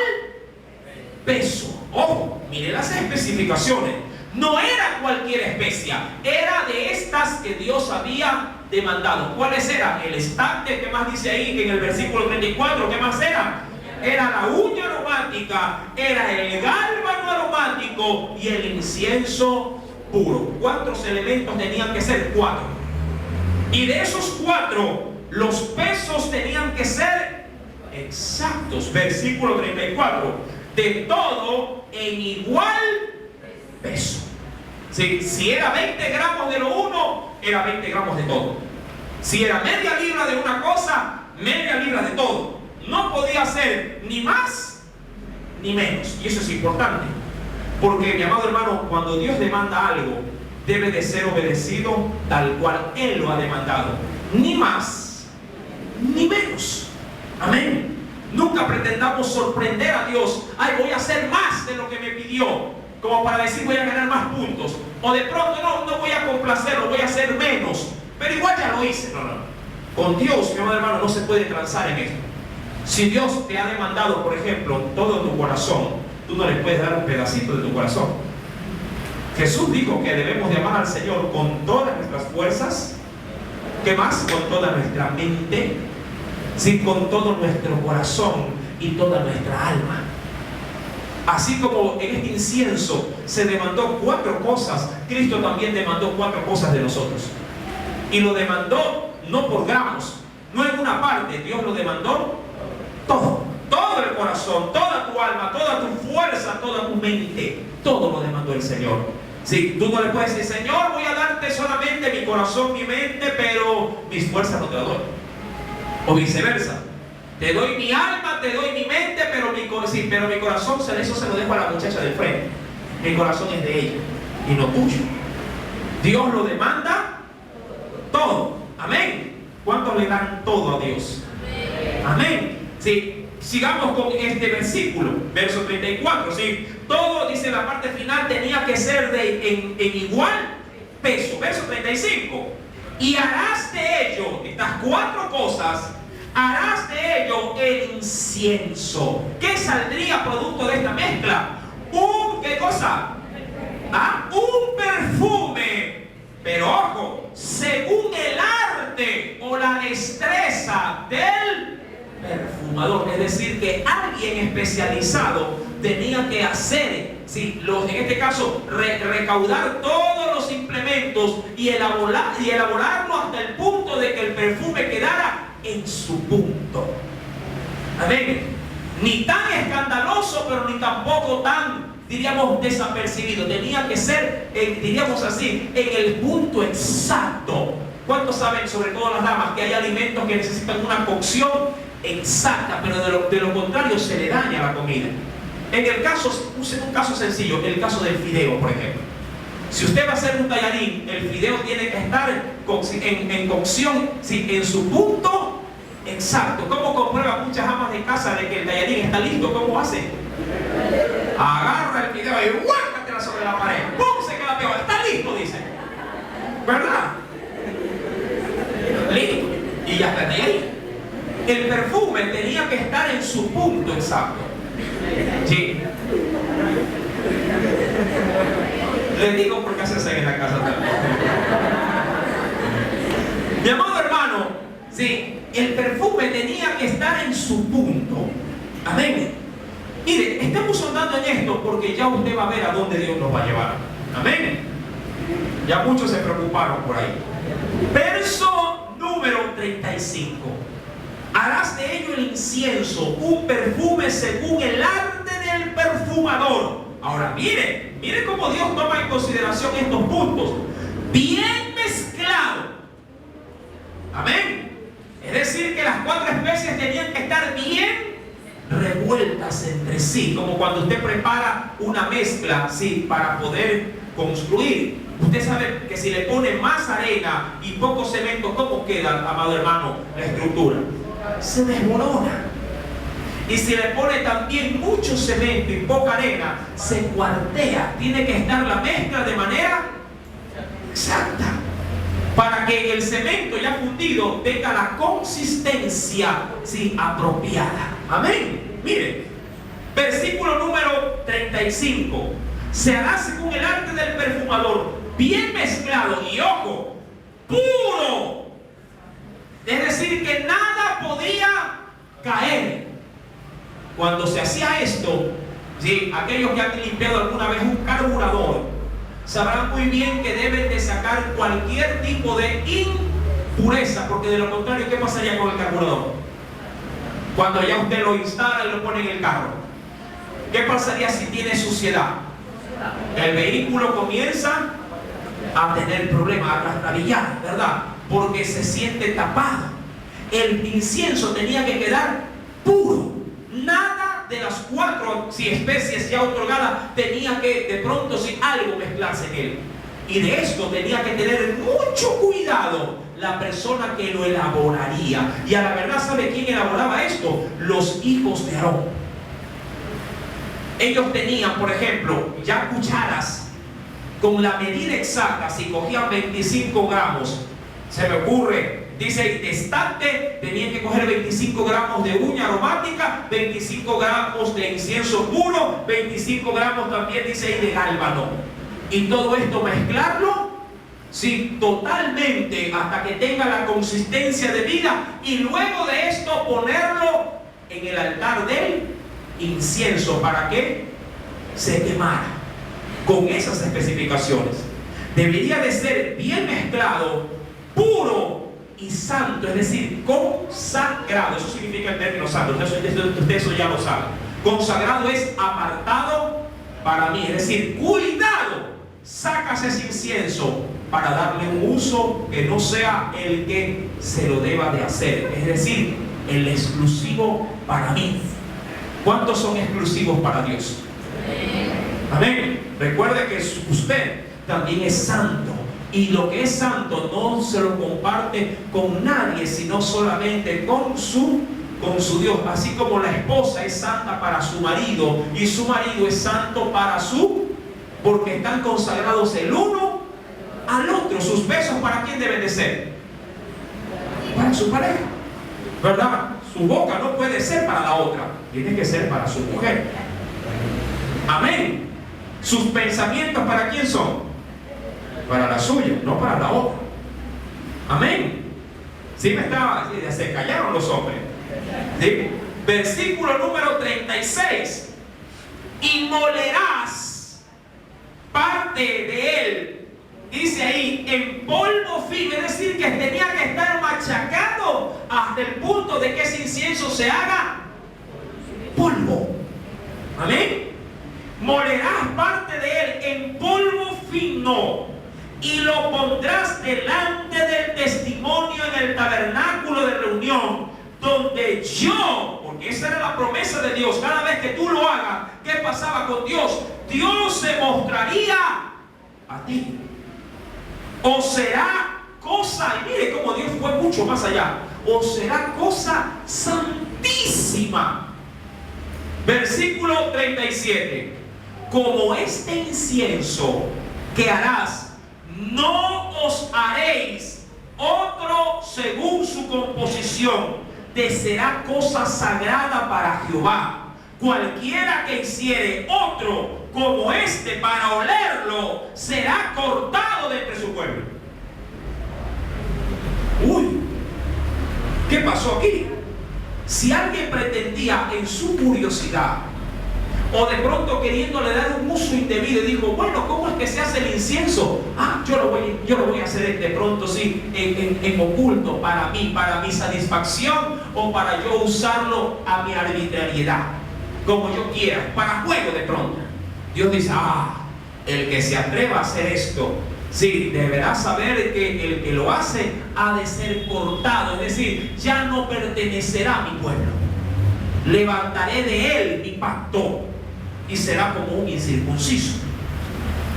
peso. Ojo, mire las especificaciones. No era cualquier especia, era de estas que Dios había demandado. ¿Cuáles eran? El estacte, ¿qué más dice ahí en el versículo 34? ¿Qué más era? Era la uña aromática, era el gálbano aromático y el incienso puro. ¿Cuántos elementos tenían que ser? 4. Y de esos 4, los pesos tenían que ser exactos. Versículo 34. De todo en igual peso. Si era 20 gramos de lo uno, era 20 gramos de todo. Si era media libra de una cosa, media libra de todo. No podía ser ni más ni menos. Y eso es importante, porque, mi amado hermano, cuando Dios demanda algo, debe de ser obedecido tal cual Él lo ha demandado. Ni más ni menos. Amén. Nunca pretendamos sorprender a Dios. Ay, voy a hacer más de lo que me pidió, como para decir voy a ganar más puntos. O de pronto no voy a complacerlo, voy a hacer menos, pero igual ya lo hice. No. Con Dios, mi amado hermano, no se puede transar en esto. Si Dios te ha demandado, por ejemplo, todo tu corazón, tú no le puedes dar un pedacito de tu corazón. Jesús dijo que debemos de amar al Señor con todas nuestras fuerzas. ¿Qué más? Con toda nuestra mente, sí, con todo nuestro corazón y toda nuestra alma. Así como en este incienso se demandó 4 cosas, Cristo también demandó 4 cosas de nosotros. Y lo demandó no por gramos, no en una parte. Dios lo demandó todo, todo el corazón, toda tu alma, toda tu fuerza, toda tu mente. Todo lo demandó el Señor. Sí, tú no le puedes decir: Señor, voy a darte solamente mi corazón, mi mente, pero mis fuerzas no te las doy. O viceversa. Te doy mi alma, te doy mi mente, pero mi corazón, eso se lo dejo a la muchacha del frente. Mi corazón es de ella y no tuyo. Dios lo demanda todo. Amén. ¿Cuántos le dan todo a Dios? Amén. Sí. Sigamos con este versículo, verso 34. ¿Sí? Todo, dice la parte final, tenía que ser en igual peso. Verso 35. Y harás de ello, estas 4 cosas, harás de ello el incienso. ¿Qué saldría producto de esta mezcla? ¿Qué cosa? Un perfume. Pero ojo, según el arte o la destreza del perfumador. Es decir, que alguien especializado tenía que hacer, ¿sí?, en este caso, recaudar todos los implementos y elaborarlo hasta el punto de que el perfume quedara en su punto. Amén. Ni tan escandaloso, pero ni tampoco tan, diríamos, desapercibido. Tenía que ser, diríamos así, en el punto exacto. ¿Cuántos saben, sobre todo las damas, que hay alimentos que necesitan una cocción exacta, pero de lo contrario se le daña la comida? En el caso, un caso sencillo, el caso del fideo, por ejemplo. Si usted va a hacer un tallarín, el fideo tiene que estar en cocción, ¿sí?, en su punto exacto. ¿Cómo comprueban muchas amas de casa de que el tallarín está listo? ¿Cómo hace? Agarra el fideo y guárdatela sobre la pared. ¡Pum! Se queda pegado. Está listo, dice. ¿Verdad? Listo. Y ya está ahí. El perfume tenía que estar en su punto exacto. Sí. Les digo por qué hacerse en la casa también. Mi amado hermano, sí, el perfume tenía que estar en su punto. Amén. Mire, estamos andando en esto porque ya usted va a ver a dónde Dios nos va a llevar. Amén. Ya muchos se preocuparon por ahí. Verso número 35. Harás de ello el incienso, un perfume según el arte del perfumador. Ahora mire cómo Dios toma en consideración estos puntos. Bien mezclado. Amén. Es decir, que las 4 especies tenían que estar bien revueltas entre sí, como cuando usted prepara una mezcla, sí, para poder construir. Usted sabe que si le pone más arena y poco cemento, ¿cómo queda, amado hermano, la estructura? Se desmorona. Y si le pone también mucho cemento y poca arena, se cuartea. Tiene que estar la mezcla de manera exacta para que el cemento ya fundido tenga la consistencia, sí, apropiada. Amén. Mire, versículo número 35. Se hará según el arte del perfumador, bien mezclado y, ojo, puro. Es decir, que nada podía caer. Cuando se hacía esto, ¿sí?, aquellos que han limpiado alguna vez un carburador sabrán muy bien que deben de sacar cualquier tipo de impureza, porque de lo contrario, ¿qué pasaría con el carburador? Cuando ya usted lo instala y lo pone en el carro, ¿qué pasaría si tiene suciedad? El vehículo comienza a tener problemas, a trastabillar, ¿verdad? Porque se siente tapado. El incienso tenía que quedar puro. Nada de las 4 especies ya otorgadas tenía que de pronto algo mezclarse en él. Y de esto tenía que tener mucho cuidado la persona que lo elaboraría. Y a la verdad, ¿sabe quién elaboraba esto? Los hijos de Aarón. Ellos tenían, por ejemplo, ya cucharas con la medida exacta. Si cogían 25 gramos, se me ocurre, dice, de estante, tenían que coger 25 gramos de uña aromática, 25 gramos de incienso puro, 25 gramos también, dice ahí, de gálbano. Y todo esto mezclarlo, sí, totalmente, hasta que tenga la consistencia de vida. Y luego de esto ponerlo en el altar del incienso para que se quemara con esas especificaciones. Debería de ser bien mezclado, puro y santo, es decir, consagrado. Eso significa el término santo. Usted eso ya lo sabe. Consagrado es apartado para mí, es decir, cuidado, sacas ese incienso para darle un uso que no sea el que se lo deba de hacer, es decir, el exclusivo para mí. ¿Cuántos son exclusivos para Dios? Amén. Recuerde que usted también es santo Y lo que es santo no se lo comparte con nadie, sino solamente con su Dios. Así como la esposa es santa para su marido y su marido es santo para porque están consagrados el uno al otro. Sus besos, ¿para quién deben de ser? Para su pareja, ¿verdad? Su boca no puede ser para la otra, tiene que ser para su mujer. Amén. Sus pensamientos, ¿para quién son? Para la suya, no para la otra. Amén. ¿Sí se callaron los hombres? ¿Sí? Versículo número 36. Y molerás parte de él, dice ahí, en polvo fino, es decir, que tenía que estar machacado hasta el punto de que ese incienso se haga polvo. Amén. Molerás parte de él en polvo fino y lo pondrás delante del testimonio en el tabernáculo de reunión, donde yo, porque esa era la promesa de Dios, cada vez que tú lo hagas, ¿qué pasaba con Dios? Dios se mostraría a ti. O será cosa, y mire cómo Dios fue mucho más allá, o será cosa santísima. Versículo 37. Como este incienso que harás, no os haréis otro según su composición, te será cosa sagrada para Jehová. Cualquiera que hiciere otro como este para olerlo, será cortado de entre su pueblo. Uy, ¿qué pasó aquí? Si alguien pretendía en su curiosidad o de pronto queriéndole dar un uso indebido y dijo, bueno, ¿cómo es que se hace el incienso? Yo lo voy a hacer de pronto sí, en oculto, para mí, para mi satisfacción, o para yo usarlo a mi arbitrariedad, como yo quiera, para juego de pronto. Dios dice, el que se atreva a hacer esto, sí, deberá saber que el que lo hace ha de ser cortado, es decir, ya no pertenecerá a mi pueblo. Levantaré de él mi pacto y será como un incircunciso.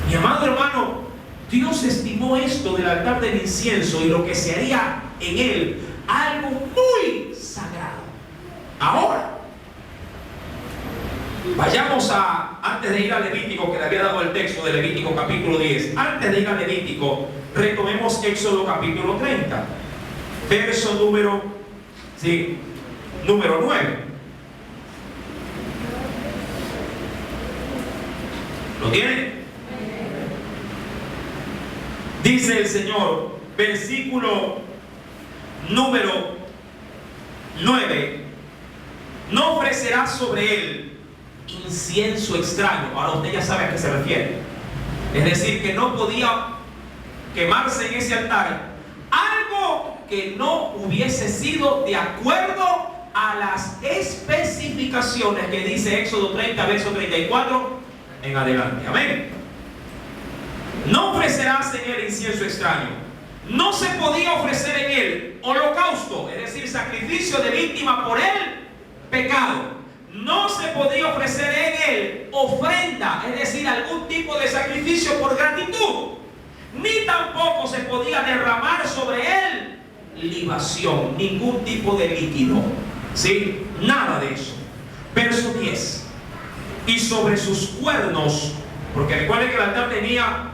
Mi amado hermano, Dios estimó esto del altar del incienso y lo que se haría en él algo muy sagrado. Ahora, vayamos antes de ir a Levítico, que le había dado el texto de Levítico capítulo 10, antes de ir a Levítico, retomemos Éxodo capítulo 30, verso número 9. ¿Lo tiene? Dice el Señor, versículo número 9: no ofrecerás sobre él incienso extraño. Ahora usted ya sabe a qué se refiere. Es decir, que no podía quemarse en ese altar algo que no hubiese sido de acuerdo a las especificaciones que dice Éxodo 30, verso 34 en adelante. Amén. No ofrecerás en él incienso extraño. No se podía ofrecer en él holocausto, es decir, sacrificio de víctima por el pecado. No se podía ofrecer en él ofrenda, es decir, algún tipo de sacrificio por gratitud. Ni tampoco se podía derramar sobre él libación, ningún tipo de líquido. ¿Sí? Nada de eso. Verso 10. Y sobre sus cuernos, porque recuerden que el altar tenía,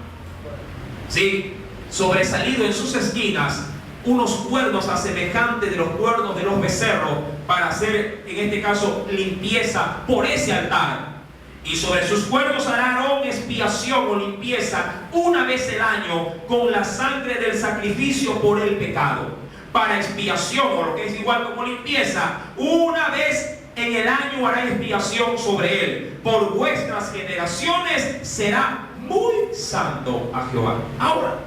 sobresalido en sus esquinas unos cuernos a semejante de los cuernos de los becerros, para hacer, en este caso, limpieza por ese altar. Y sobre sus cuernos hará Aarón expiación o limpieza una vez el año con la sangre del sacrificio por el pecado. Para expiación, o lo que es igual como limpieza, una vez en el año hará expiación sobre él. Por vuestras generaciones será muy santo a Jehová. Ahora,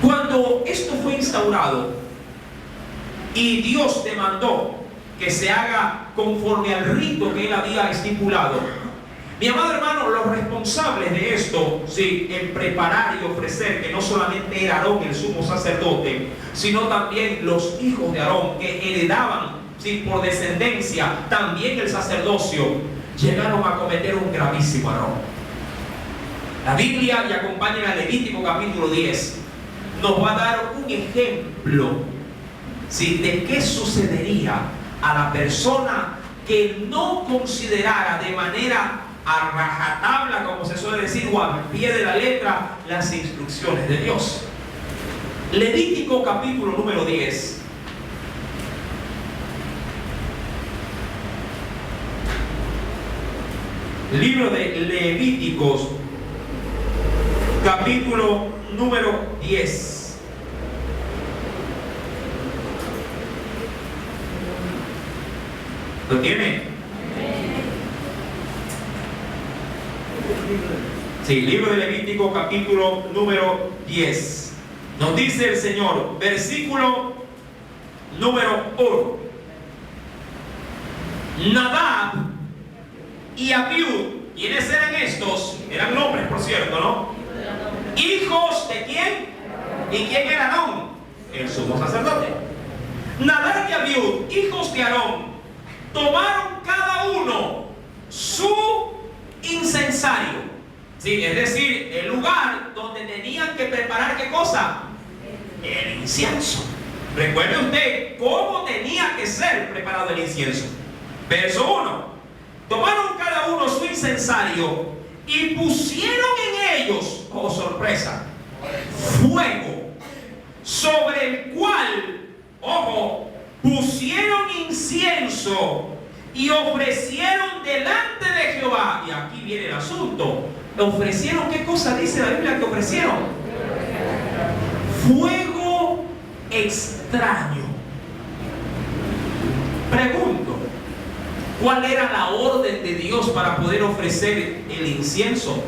cuando esto fue instaurado y Dios demandó que se haga conforme al rito que él había estipulado, mi amado hermano, los responsables de esto, en preparar y ofrecer, que no solamente era Aarón el sumo sacerdote, sino también los hijos de Aarón, que heredaban por descendencia también el sacerdocio, llegaron a cometer un gravísimo error. La Biblia, y acompáñame a Levítico capítulo 10, nos va a dar un ejemplo, ¿sí?, de qué sucedería a la persona que no considerara de manera a rajatabla, como se suele decir, o al pie de la letra, las instrucciones de Dios. Levítico capítulo número 10. Libro de Levíticos capítulo número 10. ¿Lo tiene? Sí, libro de Levítico capítulo número 10. Nos dice el Señor, versículo número 1. Nadab y Abiud, ¿quiénes eran estos? Eran nombres, por cierto, ¿no? ¿Hijos de quién? ¿Y quién era Aarón? El sumo sacerdote. Nadab y Abiud, hijos de Aarón, tomaron cada uno su incensario. Sí, es decir, el lugar donde tenían que preparar, ¿qué cosa? El incienso. Recuerde usted cómo tenía que ser preparado el incienso. Verso 1. Tomaron cada uno su incensario y pusieron en ellos, oh sorpresa, fuego, sobre el cual, ojo, pusieron incienso y ofrecieron delante de Jehová. Y aquí viene el asunto. ¿Ofrecieron qué cosa dice la Biblia que ofrecieron? Fuego extraño. Pregunto, ¿cuál era la orden de Dios para poder ofrecer el incienso?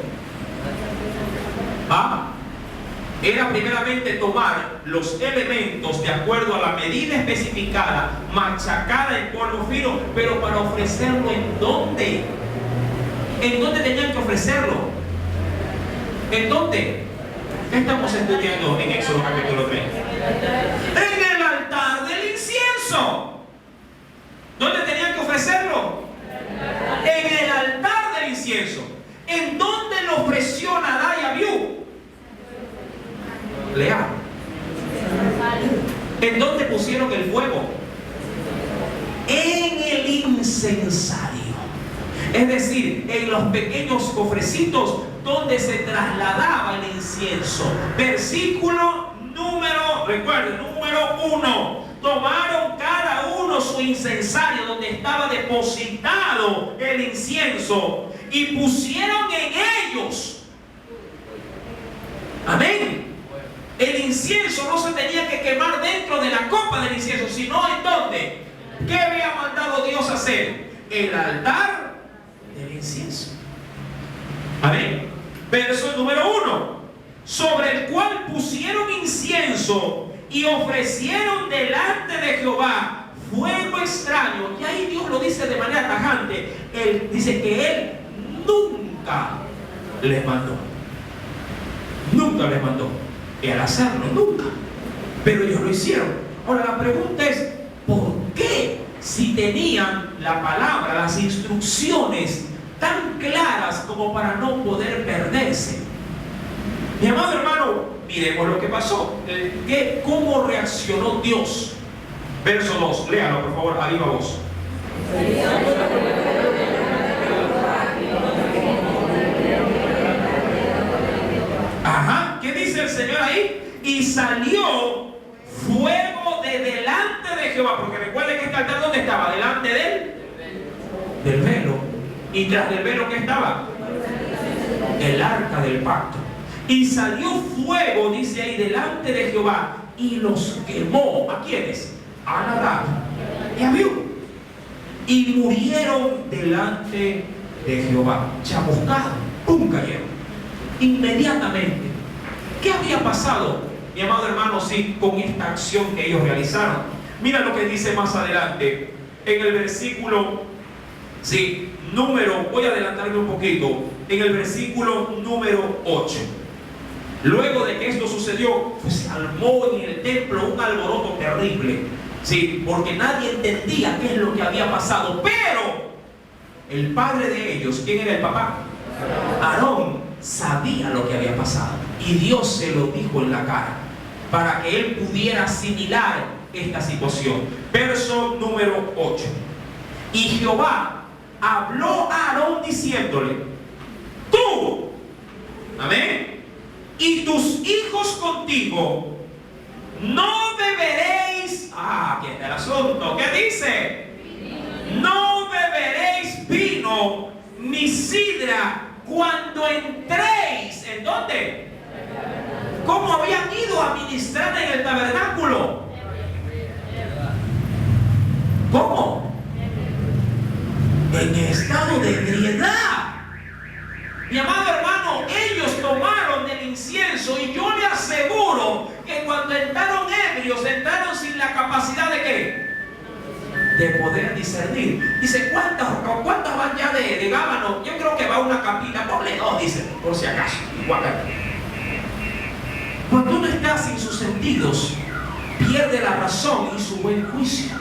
Era primeramente tomar los elementos de acuerdo a la medida especificada, machacada en polvo fino, pero para ofrecerlo ¿en dónde? ¿En dónde tenían que ofrecerlo? ¿En dónde? ¿Qué estamos estudiando en Éxodo capítulo 3? En el altar del incienso. ¿Dónde tenían que ofrecerlo? En el altar del incienso. ¿En dónde lo ofreció Nadab y Abiú? Lea. ¿En dónde pusieron el fuego? En el incensario. Es decir, en los pequeños cofrecitos donde se trasladaba el incienso. Versículo número, recuerden, número 1. Tomaron cada uno su incensario donde estaba depositado el incienso y pusieron en ellos. Amén. El incienso no se tenía que quemar dentro de la copa del incienso, sino ¿en dónde? ¿Qué había mandado Dios hacer? El altar del incienso. Amén. Verso número 1. Sobre el cual pusieron incienso y ofrecieron delante de Jehová fuego extraño. Y ahí Dios lo dice de manera tajante. Él dice que Él nunca les mandó. Nunca les mandó. Y al hacerlo, nunca. Pero ellos lo hicieron. Ahora la pregunta es, ¿por qué si tenían la palabra, las instrucciones tan claras como para no poder perderse? Mi amado hermano, miremos lo que pasó. ¿Cómo reaccionó Dios? Verso 2, léalo por favor, a viva voz. Ajá, ¿qué dice el Señor ahí? Y salió fuego de delante de Jehová, porque recuerden que este altar, ¿dónde estaba? Delante del velo. Y tras del velo, ¿qué estaba? El arca del pacto. Y salió fuego, dice ahí, delante de Jehová, y los quemó. ¿A quiénes? A Nadab y a Abiú. Y murieron delante de Jehová. Chamuscados, ¡pum!, cayeron. Inmediatamente. ¿Qué había pasado, mi amado hermano, sí, con esta acción que ellos realizaron? Mira lo que dice más adelante, en el versículo, sí, voy a adelantarme un poquito, en el versículo número 8. Luego de que esto sucedió, pues se armó en el templo un alboroto terrible, sí, porque nadie entendía qué es lo que había pasado. Pero el padre de ellos, ¿quién era el papá? Aarón, sabía lo que había pasado y Dios se lo dijo en la cara para que él pudiera asimilar esta situación. Verso número 8. Y Jehová habló a Aarón diciéndole: tú, amén, y tus hijos contigo no beberéis. Aquí está el asunto. ¿Qué dice? No beberéis vino ni sidra cuando entréis. ¿En dónde? ¿Cómo habían ido a ministrar en el tabernáculo? ¿Cómo? En estado de ebriedad. Mi amado hermano, ellos tomaron del incienso y yo le aseguro que cuando entraron ebrios, entraron sin la capacidad de ¿qué? De poder discernir. Dice, ¿cuántas van ya de gábano? Yo creo que va una capita, ponle dos, dice, por si acaso. Cuando uno está sin sus sentidos, pierde la razón y su buen juicio.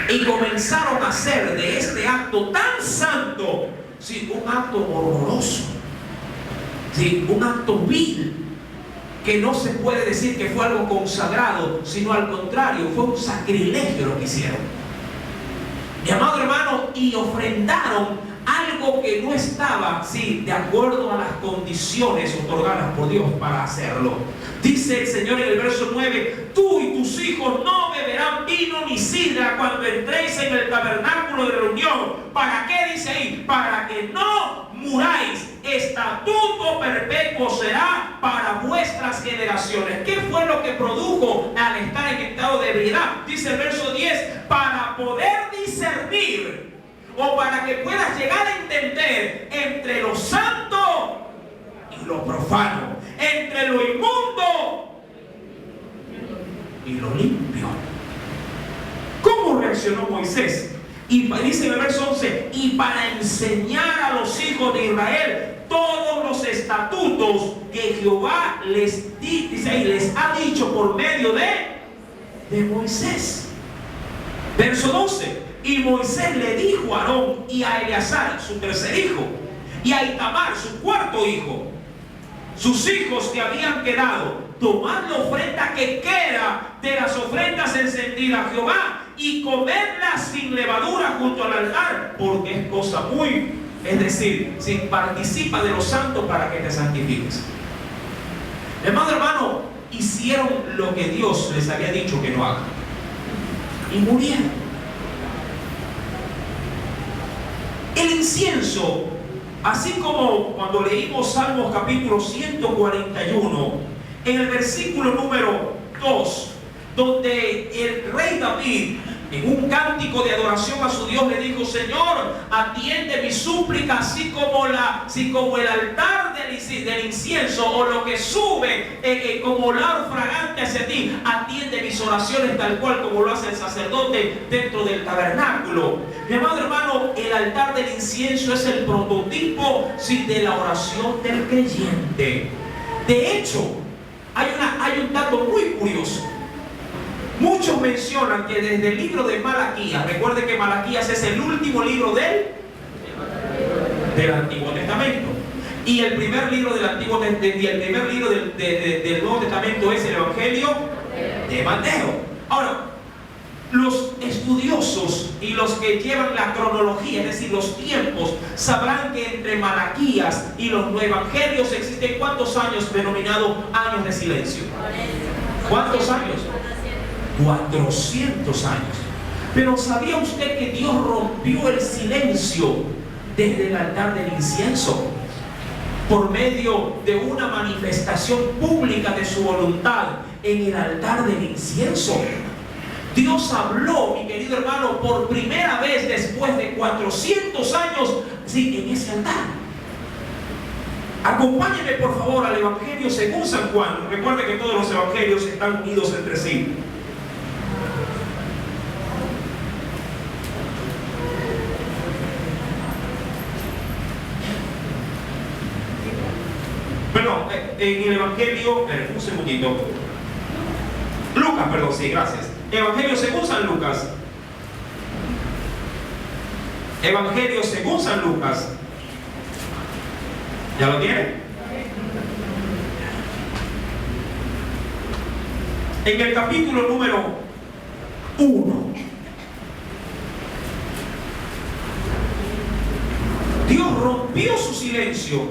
Y comenzaron a hacer de este acto tan santo, sí, un acto horroroso, sí, un acto vil, que no se puede decir que fue algo consagrado, sino al contrario, fue un sacrilegio lo que hicieron. Mi amado hermano, y ofrendaron algo que no estaba, sí, de acuerdo a las condiciones otorgadas por Dios para hacerlo. Dice el Señor en el verso 9: tú y tus hijos no beberán vino ni sidra cuando entréis en el tabernáculo de reunión. ¿Para qué dice ahí? Para que no muráis. Estatuto perpetuo será para vuestras generaciones. ¿Qué fue lo que produjo al estar en estado de ebriedad? Dice el verso 10: para poder discernir, o para que puedas llegar a entender entre lo santo y lo profano, entre lo inmundo y lo limpio. ¿Cómo reaccionó Moisés? Y dice en el verso 11: y para enseñar a los hijos de Israel todos los estatutos que Jehová les dice ahí, les ha dicho por medio de Moisés. Verso 12: y Moisés le dijo a Aarón y a Eleazar, su tercer hijo, y a Itamar, su cuarto hijo, sus hijos que habían quedado: tomad la ofrenda que queda de las ofrendas encendidas a Jehová y comedla sin levadura junto al altar, porque es cosa muy, es decir, si participa de lo santo para que te santifiques. Hermano, hicieron lo que Dios les había dicho que no hagan y murieron. El incienso, así como cuando leímos Salmos capítulo 141, en el versículo número 2, donde el rey David, en un cántico de adoración a su Dios, le dijo: Señor, atiende mi súplica, así como el altar del incienso, o lo que sube como olor fragante hacia ti, atiende mis oraciones tal cual como lo hace el sacerdote dentro del tabernáculo. Mi amado hermano, el altar del incienso es el prototipo, sí, de la oración del creyente. De hecho, hay un dato muy curioso. Muchos mencionan que desde el libro de Malaquías, recuerde que Malaquías es el último libro del Antiguo Testamento, y el primer libro del del Nuevo Testamento es el Evangelio de Mateo. Ahora, los estudiosos y los que llevan la cronología, es decir, los tiempos, sabrán que entre Malaquías y los evangelios existen ¿cuántos años denominados años de silencio? ¿Cuántos años? 400 años. Pero ¿sabía usted que Dios rompió el silencio desde el altar del incienso por medio de una manifestación pública de su voluntad en el altar del incienso? Dios habló, mi querido hermano, por primera vez después de 400 años, sí, en ese altar. Acompáñenme por favor al Evangelio según San Juan. Recuerde que todos los evangelios están unidos entre sí. Bueno, en el Evangelio, un segundito. Lucas, perdón, sí, gracias. Evangelio según San Lucas. Evangelio según San Lucas. ¿Ya lo tiene? En el capítulo número 1, Dios rompió su silencio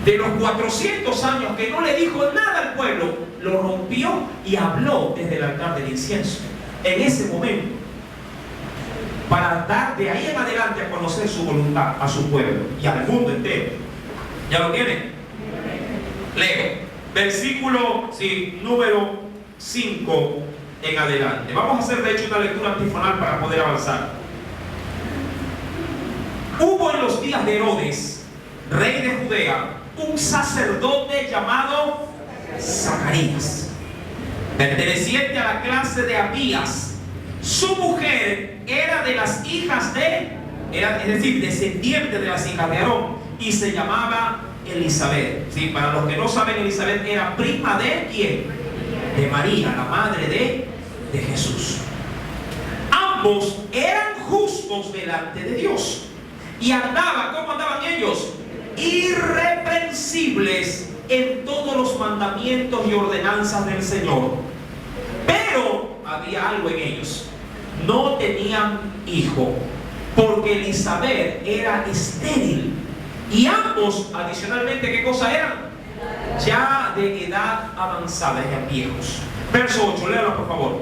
de los 400 años que no le dijo nada al pueblo. Lo rompió y habló desde el altar del incienso en ese momento, para dar de ahí en adelante a conocer su voluntad a su pueblo y al mundo entero. ¿Ya lo tienen? Leo versículo número 5 en adelante. Vamos a hacer de hecho una lectura antifonal para poder avanzar. Hubo en los días de Herodes, rey de Judea, un sacerdote llamado Zacarías, perteneciente a la clase de Abías. Su mujer era de las hijas es decir, descendiente de las hijas de Aarón, y se llamaba Elizabeth. ¿Sí? Para los que no saben, Elizabeth era prima de ¿quién? De María, la madre de Jesús. Ambos eran justos delante de Dios y andaban, ¿cómo andaban ellos? Irreprensibles en todos los mandamientos y ordenanzas del Señor. Pero había algo en ellos: no tenían hijo, porque Elizabeth era estéril, y ambos adicionalmente, ¿qué cosa eran? Ya de edad avanzada, ya viejos. Verso 8, léalo por favor.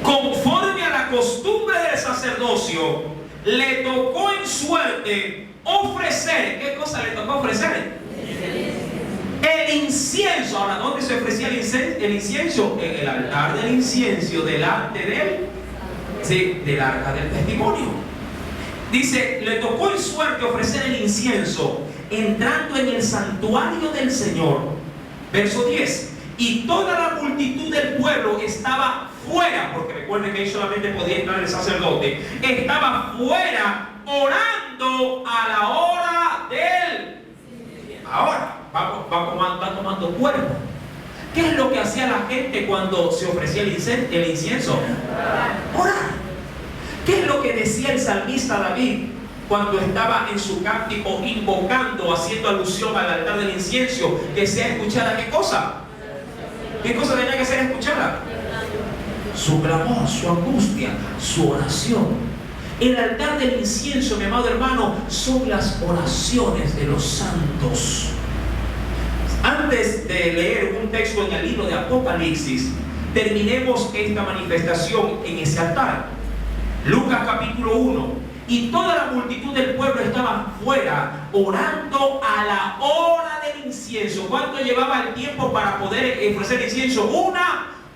Conforme a la costumbre del sacerdocio, le tocó en suerte ofrecer. ¿Qué cosa le tocó ofrecer? El incienso. Ahora, ¿dónde se ofrecía el incienso? En el altar del incienso, delante del arca del testimonio. Dice, le tocó en suerte ofrecer el incienso entrando en el santuario del Señor. Verso 10. Y toda la multitud del pueblo estaba fuera, porque recuerden que ahí solamente podía entrar el sacerdote. Estaba fuera orando a la hora del... Ahora, va tomando cuerpo. ¿Qué es lo que hacía la gente cuando se ofrecía el incienso? Orar. ¿Qué es lo que decía el salmista David cuando estaba en su cántico invocando, haciendo alusión al altar del incienso? Que sea escuchada, ¿qué cosa? ¿Qué cosa tenía que ser escuchada? Su clamor, su angustia, su oración. El altar del incienso, mi amado hermano, son las oraciones de los santos. Antes de leer un texto en el libro de Apocalipsis, terminemos esta manifestación en ese altar. Lucas capítulo 1. Y toda la multitud del pueblo estaba fuera orando a la hora del incienso. ¿Cuánto llevaba el tiempo para poder ofrecer incienso? 1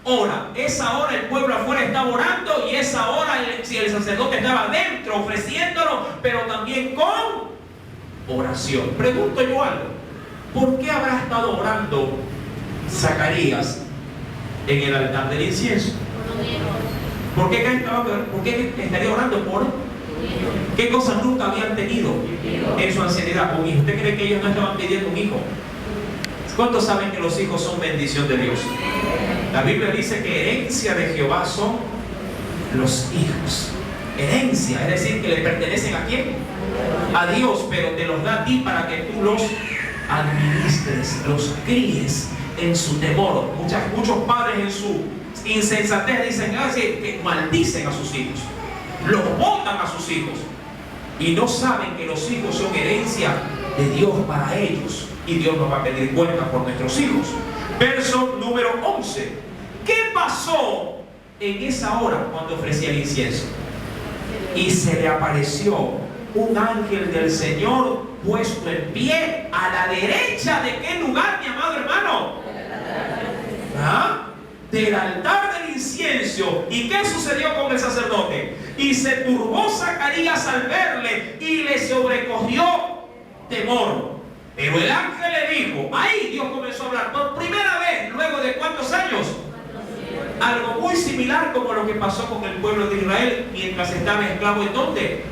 hora. Esa hora el pueblo afuera estaba orando, y esa hora el sacerdote estaba dentro ofreciéndolo, pero también con oración. Pregunto yo algo: ¿por qué habrá estado orando Zacarías en el altar del incienso? ¿Por qué estaría orando por qué cosas nunca habían tenido en su ancianidad? Un hijo. ¿Usted cree que ellos no estaban pidiendo un hijo? ¿Cuántos saben que los hijos son bendición de Dios? La Biblia dice que herencia de Jehová son los hijos. Herencia, es decir, que le pertenecen ¿a quién? A Dios, pero te los da a ti para que tú los administres, los críes en su temor. Muchos padres en su insensatez dicen que maldicen a sus hijos, los botan a sus hijos, y no saben que los hijos son herencia de Dios para ellos, y Dios nos va a pedir cuenta por nuestros hijos. Verso número 11. ¿Qué pasó en esa hora cuando ofrecía el incienso? Y se le apareció un ángel del Señor puesto en pie a la derecha de qué lugar, mi amado hermano? Del altar del incienso. ¿Y qué sucedió con el sacerdote? Y se turbó Zacarías al verle, y le sobrecogió temor. Pero el ángel le dijo, ahí Dios comenzó a hablar por primera vez, luego de ¿cuántos años? Algo muy similar como lo que pasó con el pueblo de Israel mientras estaba esclavo. ¿En dónde?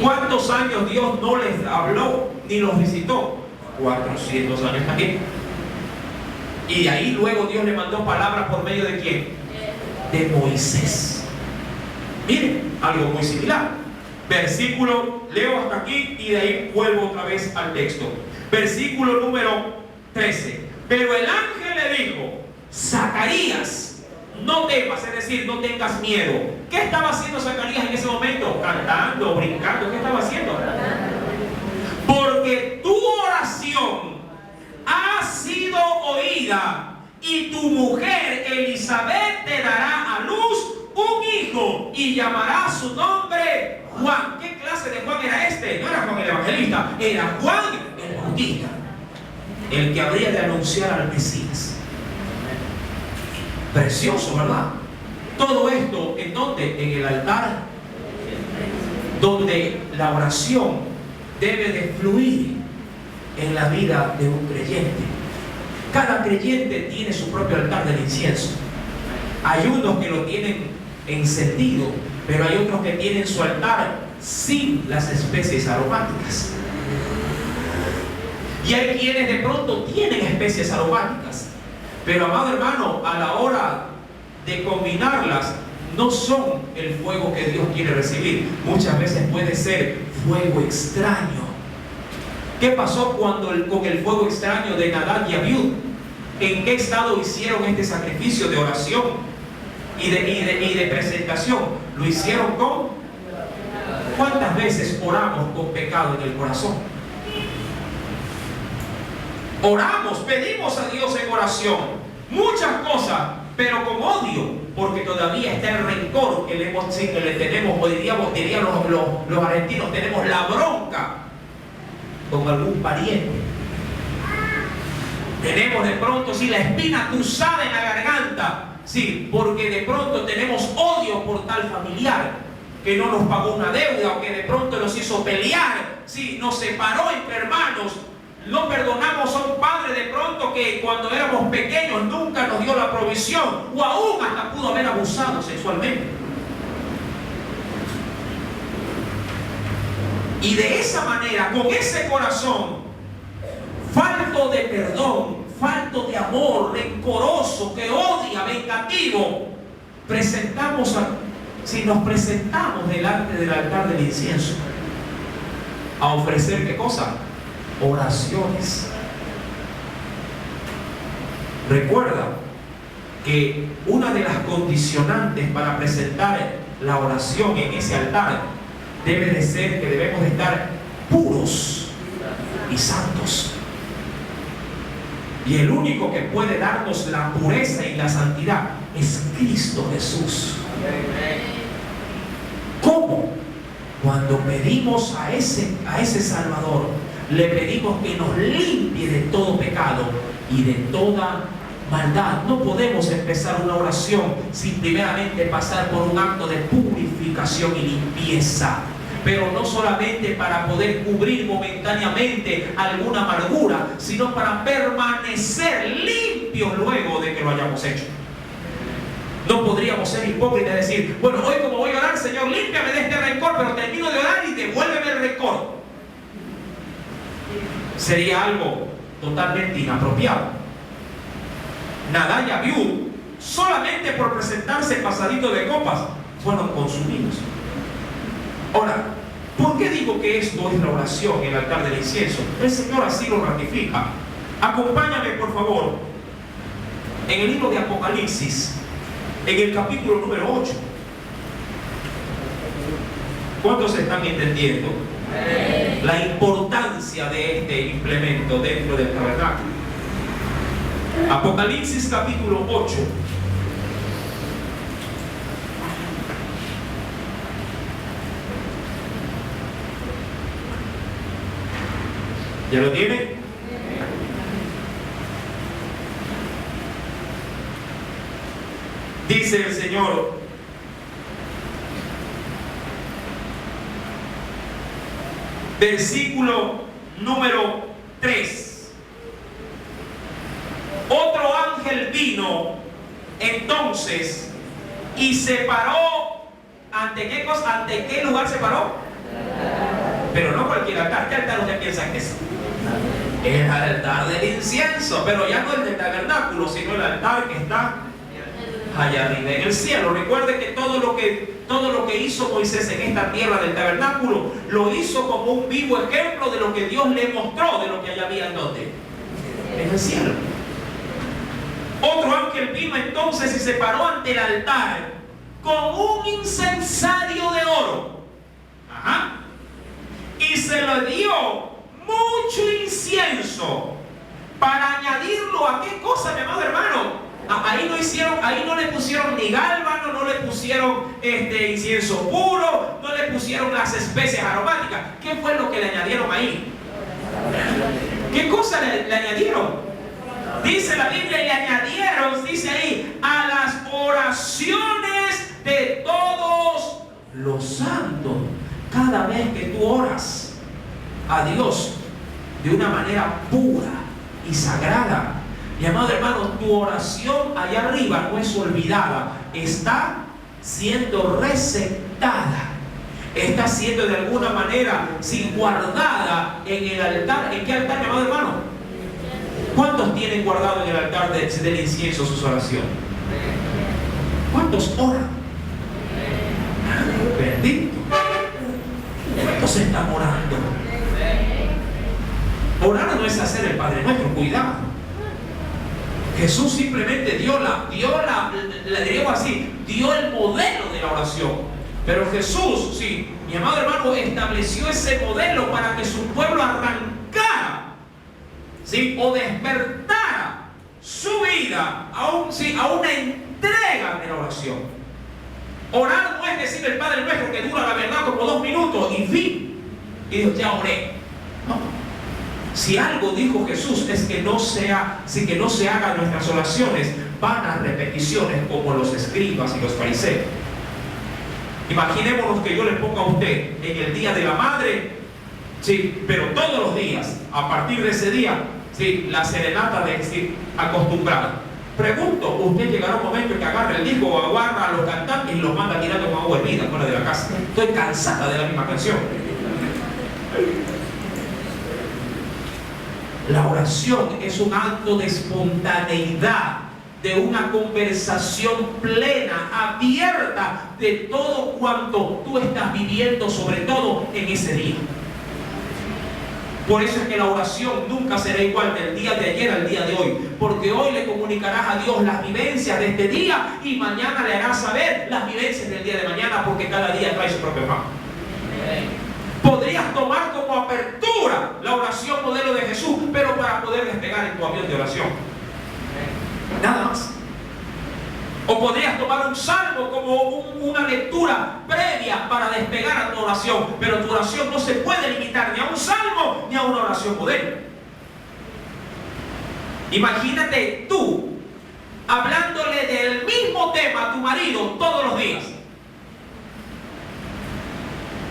¿Cuántos años Dios no les habló ni los visitó? 400 años también. Y ahí luego Dios le mandó palabras por medio de ¿quién? De Moisés. Miren, algo muy similar. Versículo, leo hasta aquí y de ahí vuelvo otra vez al texto. Versículo número 13. Pero el ángel le dijo: Zacarías, no temas, es decir, no tengas miedo. ¿Qué estaba haciendo Zacarías en ese momento? Cantando, brincando. ¿Qué estaba haciendo? Porque tu oración ha sido oída y tu mujer Elizabeth te dará a luz un hijo y llamará su nombre Juan. ¿Qué clase de Juan era este? No era Juan el Evangelista, era Juan el Bautista, el que habría de anunciar al Mesías. Precioso, ¿verdad? Todo esto, ¿en dónde? En el altar, donde la oración debe de fluir en la vida de un creyente. Cada creyente tiene su propio altar del incienso. Hay unos que lo tienen encendido, pero hay otros que tienen su altar sin las especies aromáticas. Y hay quienes de pronto tienen especies aromáticas, pero amado hermano, a la hora de combinarlas, no son el fuego que Dios quiere recibir. Muchas veces puede ser fuego extraño. ¿Qué pasó con el fuego extraño de Nadab y Abiud? ¿En qué estado hicieron este sacrificio de oración y de presentación? Lo hicieron con... ¿Cuántas veces oramos con pecado en el corazón? Oramos, pedimos a Dios en oración muchas cosas, pero con odio, porque todavía está el rencor que le tenemos, hoy dirían los argentinos, tenemos la bronca con algún pariente. Tenemos de pronto, sí, la espina cruzada en la garganta, sí, porque de pronto tenemos odio por tal familiar que no nos pagó una deuda o que de pronto nos hizo pelear, sí, nos separó entre hermanos. No perdonamos a un padre de pronto que cuando éramos pequeños nunca nos dio la provisión, o aún hasta pudo haber abusado sexualmente. Y de esa manera, con ese corazón falto de perdón, falto de amor, rencoroso, que odia, vengativo, si nos presentamos delante del altar del incienso a ofrecer, ¿qué cosa? Oraciones. Recuerda que una de las condicionantes para presentar la oración en ese altar debe de ser que debemos de estar puros y santos. Y el único que puede darnos la pureza y la santidad es Cristo Jesús. ¿Cómo? Cuando pedimos a ese Salvador, le pedimos que nos limpie de todo pecado y de toda maldad. No podemos empezar una oración sin primeramente pasar por un acto de purificación y limpieza. Pero no solamente para poder cubrir momentáneamente alguna amargura, sino para permanecer limpios luego de que lo hayamos hecho. No podríamos ser hipócritas y decir, bueno, hoy como voy a orar, Señor, límpiame de este rencor, pero termino de orar y devuélveme el rencor. Sería algo totalmente inapropiado. Nadab y Abiud, solamente por presentarse pasadito de copas, fueron consumidos. Ahora, ¿por qué digo que esto es la oración, el altar del incienso? El Señor así lo ratifica. Acompáñame, por favor, en el libro de Apocalipsis, en el capítulo número 8. ¿Cuántos están entendiendo la importancia de este implemento dentro del tabernáculo? Apocalipsis capítulo 8. ¿Ya lo tiene? Dice el Señor: versículo número 3. Otro ángel vino entonces y se paró. ¿Ante qué cosa? ¿Ante qué lugar se paró? Pero no cualquier altar. ¿Qué altar usted piensa que es? El altar del incienso, pero ya no el del tabernáculo, sino el altar que está allá arriba en el cielo. Recuerde que todo lo que hizo Moisés en esta tierra del tabernáculo, lo hizo como un vivo ejemplo de lo que Dios le mostró, de lo que allá había en donde, en el cielo. Otro ángel vino entonces y se paró ante el altar con un incensario de oro. Ajá. Y se le dio mucho incienso para añadirlo a qué cosa, mi amado hermano. Ahí no le pusieron ni gálbano, no le pusieron incienso puro, no le pusieron las especies aromáticas. ¿Qué fue lo que le añadieron ahí? ¿Qué cosa le añadieron? Dice la Biblia, y le añadieron, dice ahí, a las oraciones de todos los santos. Cada vez que tú oras a Dios de una manera pura y sagrada, mi amado hermano, tu oración allá arriba no es olvidada, está siendo receptada, está siendo de alguna manera guardada en el altar. ¿En qué altar, mi amado hermano? ¿Cuántos tienen guardado en el altar del incienso sus oraciones? ¿Cuántos oran? Bendito. ¿Cuántos están orando? Orar no es hacer el Padre Nuestro, cuidado. Jesús simplemente dio el modelo de la oración. Pero Jesús, sí, mi amado hermano, estableció ese modelo para que su pueblo arrancara, ¿sí?, o despertara su vida a una entrega de la oración. Orar no es decir el Padre Nuestro que dura la verdad como 2 minutos y fin. Y Dios, ya oré. No. Si algo dijo Jesús es que no se hagan nuestras oraciones vanas repeticiones como los escribas y los fariseos. Imaginémonos que yo le ponga a usted en el día de la madre, sí, pero todos los días, a partir de ese día, sí, la serenata de acostumbrada. Pregunto, usted llegará un momento en que agarra el disco o agarra a los cantantes y los manda tirando con agua hervida fuera de la casa. Estoy cansada de la misma canción. La oración es un acto de espontaneidad, de una conversación plena, abierta de todo cuanto tú estás viviendo, sobre todo en ese día. Por eso es que la oración nunca será igual del día de ayer al día de hoy, porque hoy le comunicarás a Dios las vivencias de este día y mañana le harás saber las vivencias del día de mañana, porque cada día trae su propio pan. Podrías tomar como apertura la oración modelo de Jesús, pero para poder despegar en tu avión de oración. Nada más. O podrías tomar un salmo como una lectura previa para despegar a tu oración, pero tu oración no se puede limitar ni a un salmo ni a una oración modelo. Imagínate tú hablándole del mismo tema a tu marido todos los días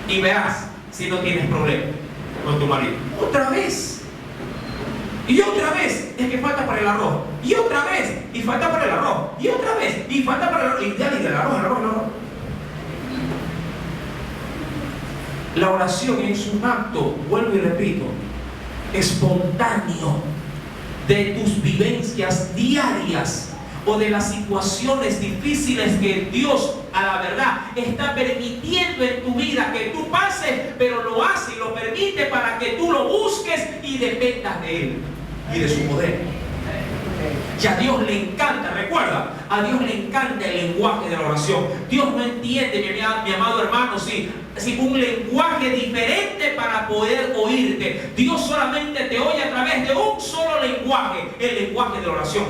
y verás si no tienes problema con tu marido. Otra vez. Y otra vez. Es que falta para el arroz. Y otra vez. Y falta para el arroz. Y otra vez. Y falta para el arroz. Y ya ni del arroz. La oración es un acto, vuelvo y repito, espontáneo de tus vivencias diarias o de las situaciones difíciles que Dios, a la verdad, está permitiendo en tu vida que tú pases, pero lo hace y lo permite para que tú lo busques y dependas de Él y de su poder. Y a Dios le encanta, recuerda, a Dios le encanta el lenguaje de la oración. Dios no entiende, mi amado hermano, un lenguaje diferente para poder oírte. Dios solamente te oye a través de un solo lenguaje, el lenguaje de la oración.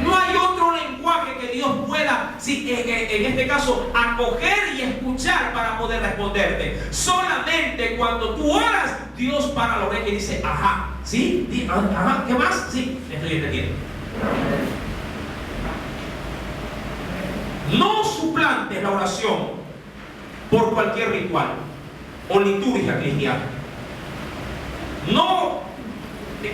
No hay otro lenguaje que Dios pueda, en este caso, acoger y escuchar para poder responderte. Solamente cuando tú oras, Dios para la oreja y dice, ajá, ¿sí? Ajá, ¿qué más? Sí, estoy entendiendo. No suplantes la oración por cualquier ritual o liturgia cristiana. No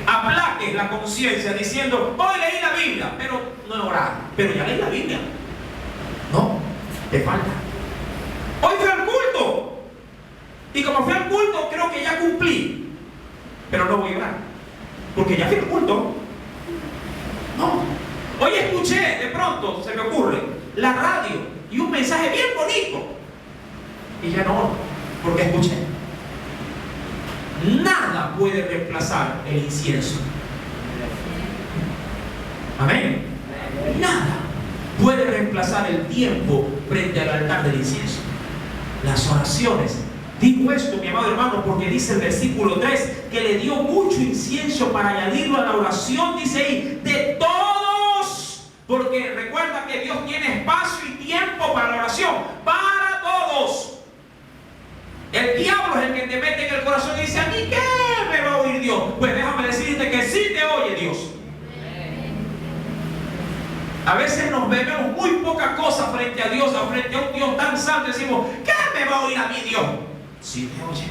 aplaques la conciencia diciendo, hoy leí la Biblia, pero no he orado, pero ya leí la Biblia. No, te falta. Hoy fui al culto y como fui al culto creo que ya cumplí, pero no voy a orar porque ya fui al culto. No, hoy escuché, de pronto se me ocurre, la radio y un mensaje bien bonito y ya no, porque escuché, nada puede reemplazar el incienso. Amén. Nada puede reemplazar el tiempo frente al altar del incienso. Las oraciones. Digo esto, mi amado hermano, porque dice el versículo 3 que le dio mucho incienso para añadirlo a la oración, dice ahí, de todos. Porque recuerda que Dios tiene espacio y tiempo para la oración, para todos. El diablo es el que te mete en el corazón y dice, ¿a mí qué me va a oír Dios? Pues déjame decirte que sí te oye Dios. A veces nos vemos muy poca cosa frente a Dios, frente a un Dios tan santo, y decimos, ¿qué me va a oír a mí Dios? Sí te oye.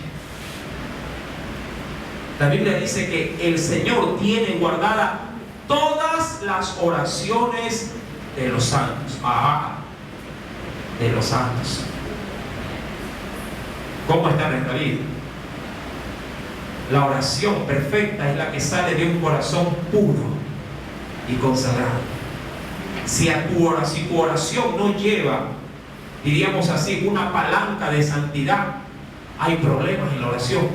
La Biblia dice que el Señor tiene guardada todas las oraciones de los santos. Ajá, de los santos. ¿Cómo está nuestra vida? La oración perfecta es la que sale de un corazón puro y consagrado. Si tu oración no lleva, diríamos así, una palanca de santidad, hay problemas en la oración.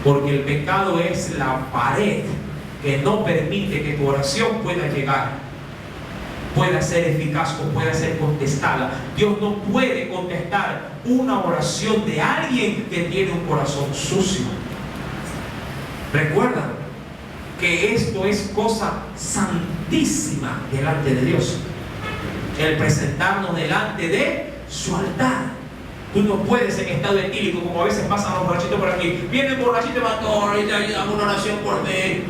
Porque el pecado es la pared que no permite que tu oración pueda llegar, pueda ser eficaz o pueda ser contestada. Dios no puede contestar una oración de alguien que tiene un corazón sucio. Recuerda que esto es cosa santísima delante de Dios, el presentarnos delante de su altar. Tú no puedes en estado etílico, como a veces pasan los borrachitos por aquí. Viene el borrachito y va todo, y te ayudamos una oración por ti.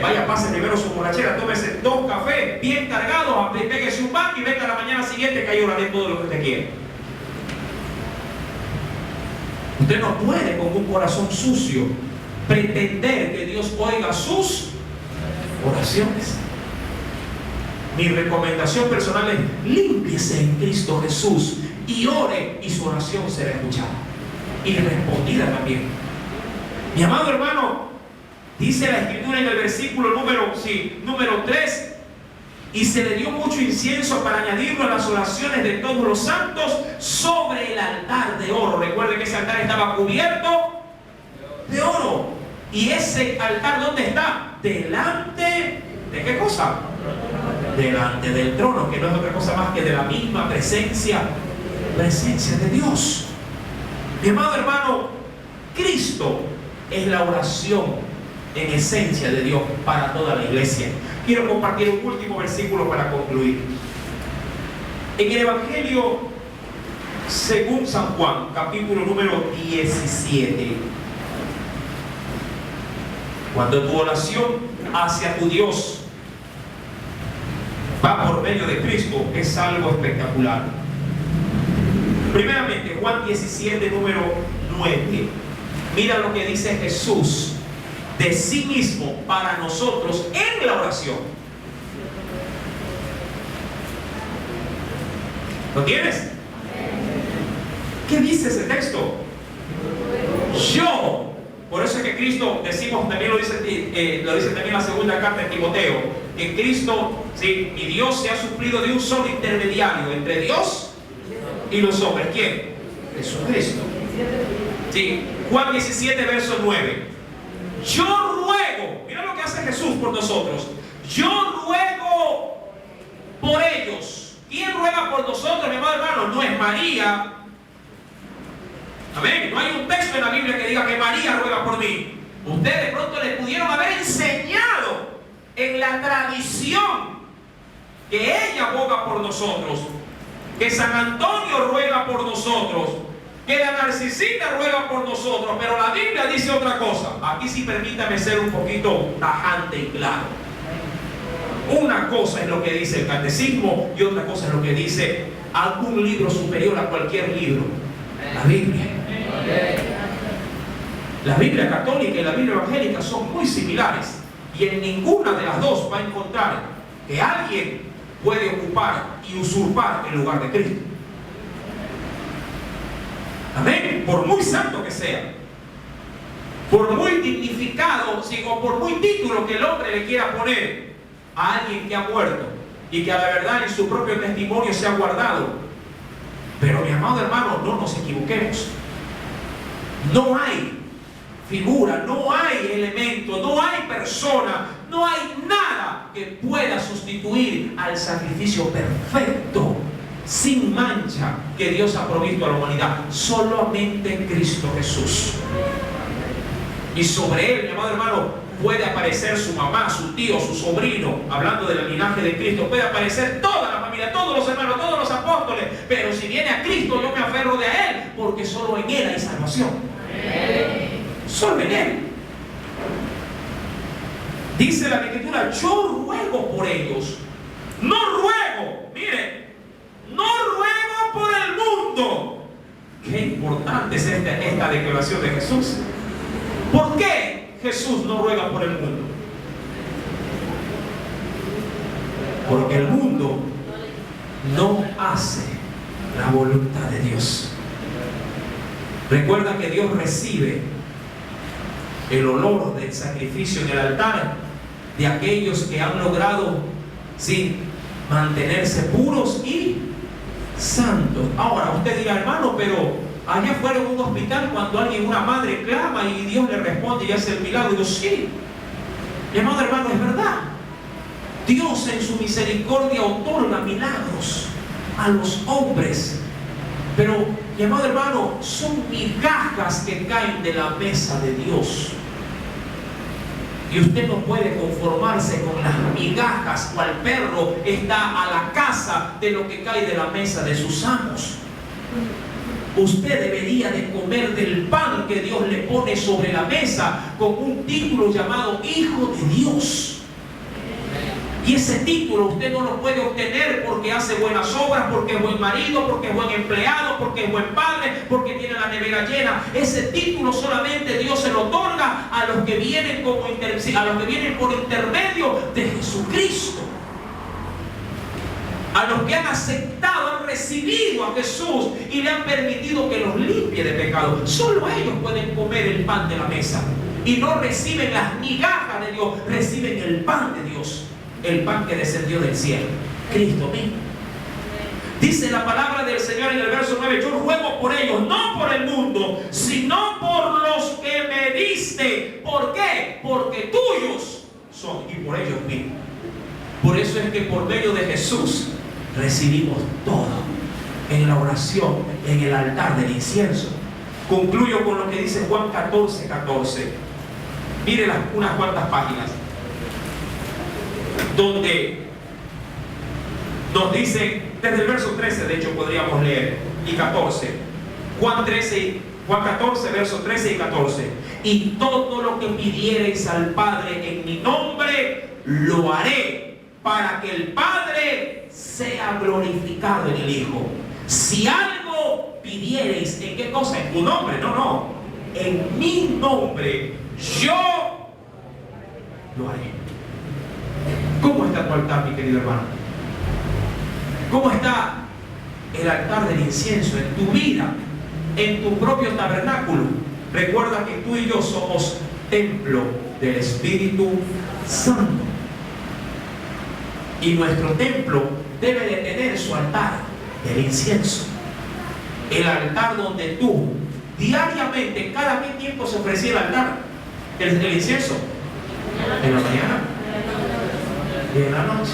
Vaya, pase primero su borrachera, tómese 2 cafés bien cargados, pégese un baño y venga a la mañana siguiente que ahí oraré todo lo que usted quiere. Usted no puede con un corazón sucio pretender que Dios oiga sus oraciones. Mi recomendación personal es límpiese en Cristo Jesús y ore, y su oración será escuchada y respondida también. Mi amado hermano, dice la Escritura en el versículo número 3, y se le dio mucho incienso para añadirlo a las oraciones de todos los santos sobre el altar de oro. Recuerde que ese altar estaba cubierto de oro. ¿Y ese altar dónde está? Delante ¿de qué cosa? Delante del trono, que no es otra cosa más que de la misma presencia de Dios. Mi amado hermano, Cristo es la oración en esencia de Dios para toda la iglesia. Quiero compartir un último versículo para concluir. En el Evangelio según San Juan, capítulo número 17. Cuando tu oración hacia tu Dios va por medio de Cristo, es algo espectacular. Primeramente, Juan 17, número 9. Mira lo que dice Jesús de sí mismo para nosotros en la oración. ¿Lo tienes? ¿Qué dice ese texto? Yo. Por eso es que Cristo, decimos, también lo dice también la segunda carta de Timoteo, que Cristo, sí, y Dios se ha suplido de un solo intermediario entre Dios y los hombres. ¿Quién? Jesucristo. Sí, Juan 17, verso 9. Yo ruego, mira lo que hace Jesús por nosotros. Yo ruego por ellos. ¿Quién ruega por nosotros, mi amado hermano? No es María. Amén. No hay un texto en la Biblia que diga que María ruega por mí. Ustedes de pronto le pudieron haber enseñado en la tradición que ella boga por nosotros, que San Antonio ruega por nosotros, que la Narcisita ruega por nosotros, pero la Biblia dice otra cosa. Aquí sí permítame ser un poquito tajante y claro. Una cosa es lo que dice el catecismo y otra cosa es lo que dice algún libro superior a cualquier libro. La Biblia. La Biblia católica y la Biblia evangélica son muy similares, y en ninguna de las dos va a encontrar que alguien puede ocupar y usurpar el lugar de Cristo. Amén. Por muy santo que sea, por muy dignificado, o por muy título que el hombre le quiera poner a alguien que ha muerto, y que a la verdad en su propio testimonio se ha guardado. Pero mi amado hermano, no nos equivoquemos. No hay figura, no hay elemento, no hay persona, no hay nada que pueda sustituir al sacrificio perfecto, sin mancha, que Dios ha provisto a la humanidad. Solamente Cristo Jesús. Y sobre él, mi amado hermano, puede aparecer su mamá, su tío, su sobrino, hablando del linaje de Cristo. Puede aparecer toda la familia, todos los hermanos, todos los apóstoles. Pero si viene a Cristo, yo me aferro de a Él, porque solo en Él hay salvación. Solo en Él. Dice la Escritura, yo ruego por ellos. No ruego, mire, no ruego por el mundo. Qué importante es esta declaración de Jesús. ¿Por qué Jesús no ruega por el mundo? Porque el mundo no hace la voluntad de Dios. Recuerda que Dios recibe el olor del sacrificio en el altar de aquellos que han logrado, sí, mantenerse puros y santos. Ahora usted dirá, hermano, pero allá afuera en un hospital, cuando alguien, una madre clama y Dios le responde y hace el milagro, digo, sí, mi amado hermano, es verdad. Dios en su misericordia otorga milagros a los hombres, pero mi amado hermano, son migajas que caen de la mesa de Dios. Y usted no puede conformarse con las migajas, cual perro está a la caza de lo que cae de la mesa de sus amos. Usted debería de comer del pan que Dios le pone sobre la mesa con un título llamado Hijo de Dios. Y ese título usted no lo puede obtener porque hace buenas obras, porque es buen marido, porque es buen empleado, porque es buen padre, porque tiene la nevera llena. Ese título solamente Dios se lo otorga a los que vienen por intermedio de Jesucristo. A los que han aceptado, han recibido a Jesús y le han permitido que los limpie de pecado. Solo ellos pueden comer el pan de la mesa. Y no reciben las migajas de Dios, reciben el pan de Dios. El pan que descendió del cielo, Cristo mismo. Dice la palabra del Señor en el verso 9, yo ruego por ellos, no por el mundo, sino por los que me diste. ¿Por qué? Porque tuyos son y por ellos mismos. Por eso es que por medio de Jesús recibimos todo en la oración, en el altar del incienso. Concluyo con lo que dice Juan 14:14. Mire unas cuantas páginas donde nos dice, desde el verso 13 de hecho podríamos leer, y 14, Juan 14, versos 13 y 14. Y todo lo que pidiereis al Padre en mi nombre, lo haré, para que el Padre sea glorificado en el Hijo. Si algo pidiereis, ¿en qué cosa? En tu nombre, no, en mi nombre, yo lo haré. ¿Cómo está tu altar, mi querido hermano? ¿Cómo está el altar del incienso en tu vida, en tu propio tabernáculo? Recuerda que tú y yo somos templo del Espíritu Santo. Y nuestro templo debe de tener su altar del incienso. El altar donde tú, diariamente, cada qué tiempo se ofrecía el altar, el incienso. En la mañana y en la noche.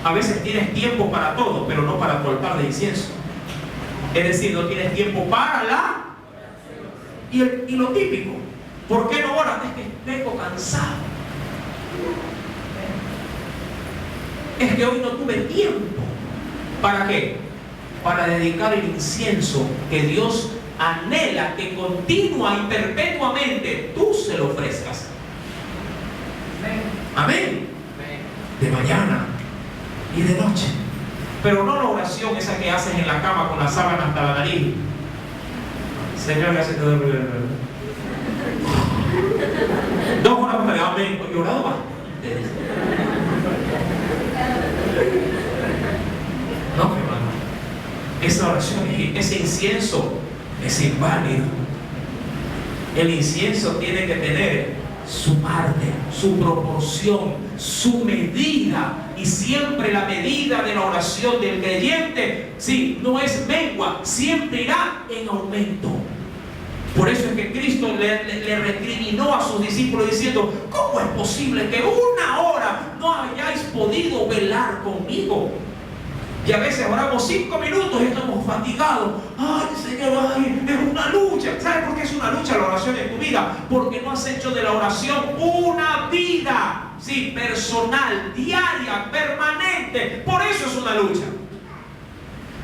A veces tienes tiempo para todo, pero no para tu altar de incienso. Es decir, no tienes tiempo para la... Y lo típico, ¿por qué no oras? Es que vengo cansado. Es que hoy no tuve tiempo. ¿Para qué? Para dedicar el incienso que Dios anhela que continua y perpetuamente tú se lo ofrezcas. Amén. De mañana y de noche. Pero no la oración esa que haces en la cama con la sábana hasta la nariz. Señor, ya se te duerme. 2 horas más tarde, amén. He orado bastante. No, hermano. Esa oración, ese incienso es inválido. El incienso tiene que tener su parte, su proporción su medida, y siempre la medida de la oración del creyente, sí, no es mengua, siempre irá en aumento. Por eso es que Cristo le recriminó a sus discípulos diciendo: ¿cómo es posible que una hora no hayáis podido velar conmigo? Y a veces oramos 5 minutos y estamos fatigados. Ay, Señor, ay, es una lucha. ¿Sabes por qué es una lucha la oración en tu vida? Porque no has hecho de la oración una vida, sí, personal, diaria, permanente. Por eso es una lucha.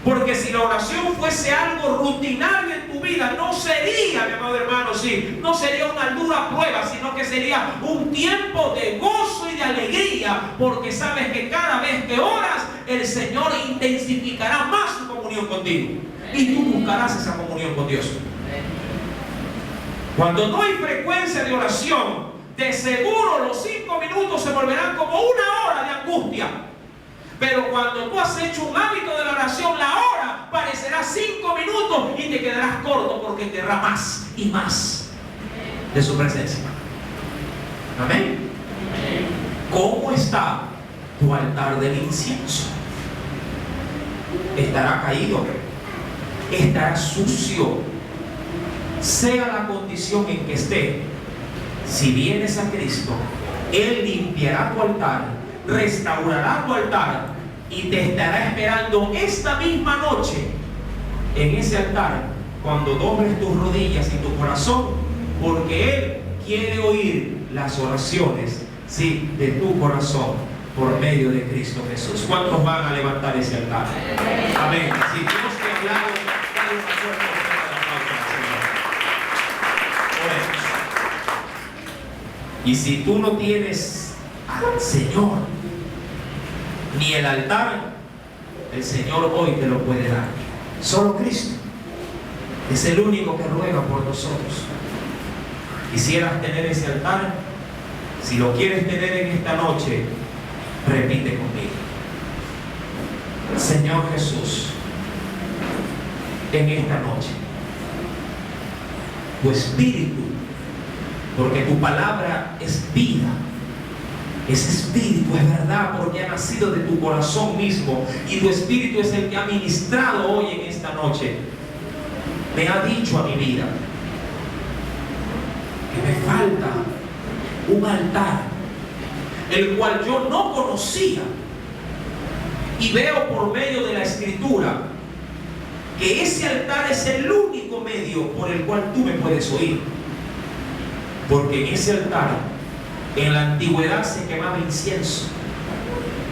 Porque si la oración fuese algo rutinario en tu vida, no sería, mi amado hermano, sí, no sería una dura prueba, sino que sería un tiempo de gozo y de alegría, porque sabes que cada vez que oras, el Señor intensificará más su comunión contigo, y tú buscarás esa comunión con Dios. Cuando no hay frecuencia de oración, de seguro los 5 minutos se volverán como una hora de angustia. Pero cuando tú has hecho un hábito de la oración, la hora parecerá 5 minutos y te quedarás corto, porque tendrá más y más de su presencia. Amén. ¿Cómo está tu altar del incienso? ¿Estará caído? ¿Estará sucio? Sea la condición en que esté, si vienes a Cristo, Él limpiará tu altar, restaurará tu altar y te estará esperando esta misma noche en ese altar, cuando dobles tus rodillas y tu corazón, porque Él quiere oír las oraciones, sí, de tu corazón por medio de Cristo Jesús. ¿Cuántos van a levantar ese altar? Amén. Si Dios te ha hablado, dale una fuerte aplauso al Señor. Oremos. Y si tú no tienes al Señor ni el altar, el Señor hoy te lo puede dar. Solo Cristo es el único que ruega por nosotros. Quisieras tener ese altar. Si lo quieres tener en esta noche, repite conmigo: Señor Jesús, en esta noche, tu espíritu, porque tu palabra es vida, ese espíritu es verdad, porque ha nacido de tu corazón mismo, y tu espíritu es el que ha ministrado hoy en esta noche. Me ha dicho a mi vida que me falta un altar, el cual yo no conocía, y veo por medio de la Escritura que ese altar es el único medio por el cual tú me puedes oír, porque en ese altar, en la antigüedad se quemaba incienso,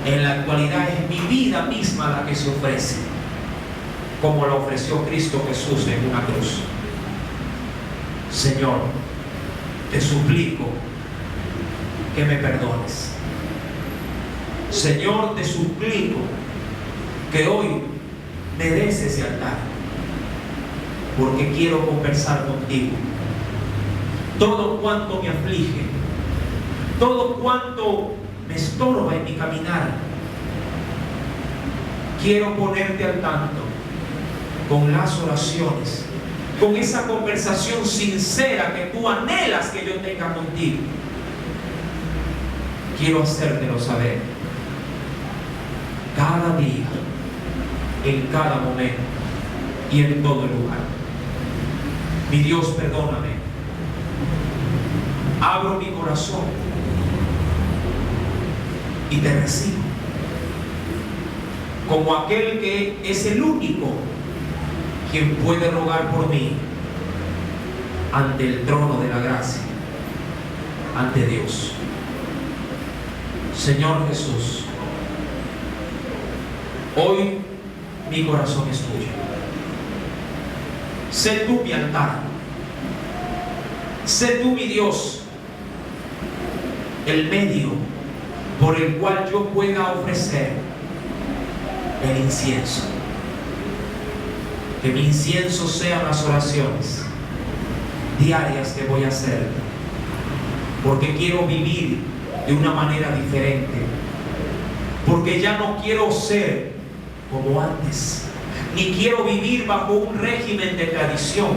en la actualidad es mi vida misma la que se ofrece, como la ofreció Cristo Jesús en una cruz. Señor, te suplico que me perdones. Señor, te suplico que hoy me des ese altar, porque quiero conversar contigo. Todo cuanto me aflige, todo cuanto me estorba en mi caminar, quiero ponerte al tanto con las oraciones, con esa conversación sincera que tú anhelas que yo tenga contigo. Quiero hacértelo saber cada día, en cada momento y en todo lugar. Mi Dios, perdóname. Abro mi corazón y te recibo como aquel que es el único quien puede rogar por mí ante el trono de la gracia, ante Dios. Señor Jesús, hoy mi corazón es tuyo. Sé tú mi altar, sé tú mi Dios, el medio por el cual yo pueda ofrecer el incienso. Que mi incienso sean las oraciones diarias que voy a hacer, porque quiero vivir de una manera diferente, porque ya no quiero ser como antes, ni quiero vivir bajo un régimen de tradición,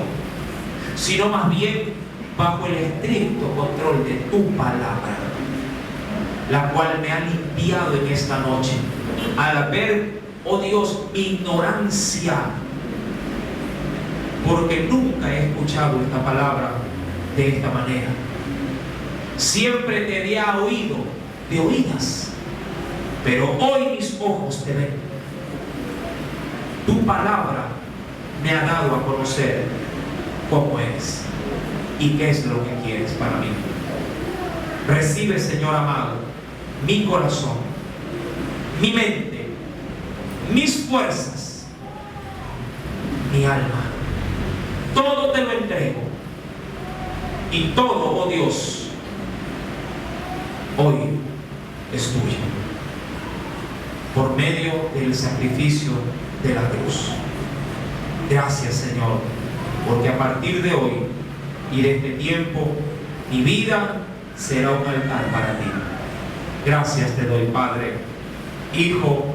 sino más bien bajo el estricto control de tu palabra. la cual me ha limpiado en esta noche, al ver, oh Dios, mi ignorancia, porque nunca he escuchado esta palabra de esta manera. Siempre te había oído de oídas, pero hoy mis ojos te ven. Tu palabra me ha dado a conocer cómo eres y qué es lo que quieres para mí. Recibe, Señor amado, mi corazón, mi mente, mis fuerzas, mi alma. Todo te lo entrego. Y todo, oh Dios, hoy es tuyo, por medio del sacrificio de la cruz. Gracias, Señor, porque a partir de hoy y de este tiempo, mi vida será un altar para ti. Gracias te doy, Padre, Hijo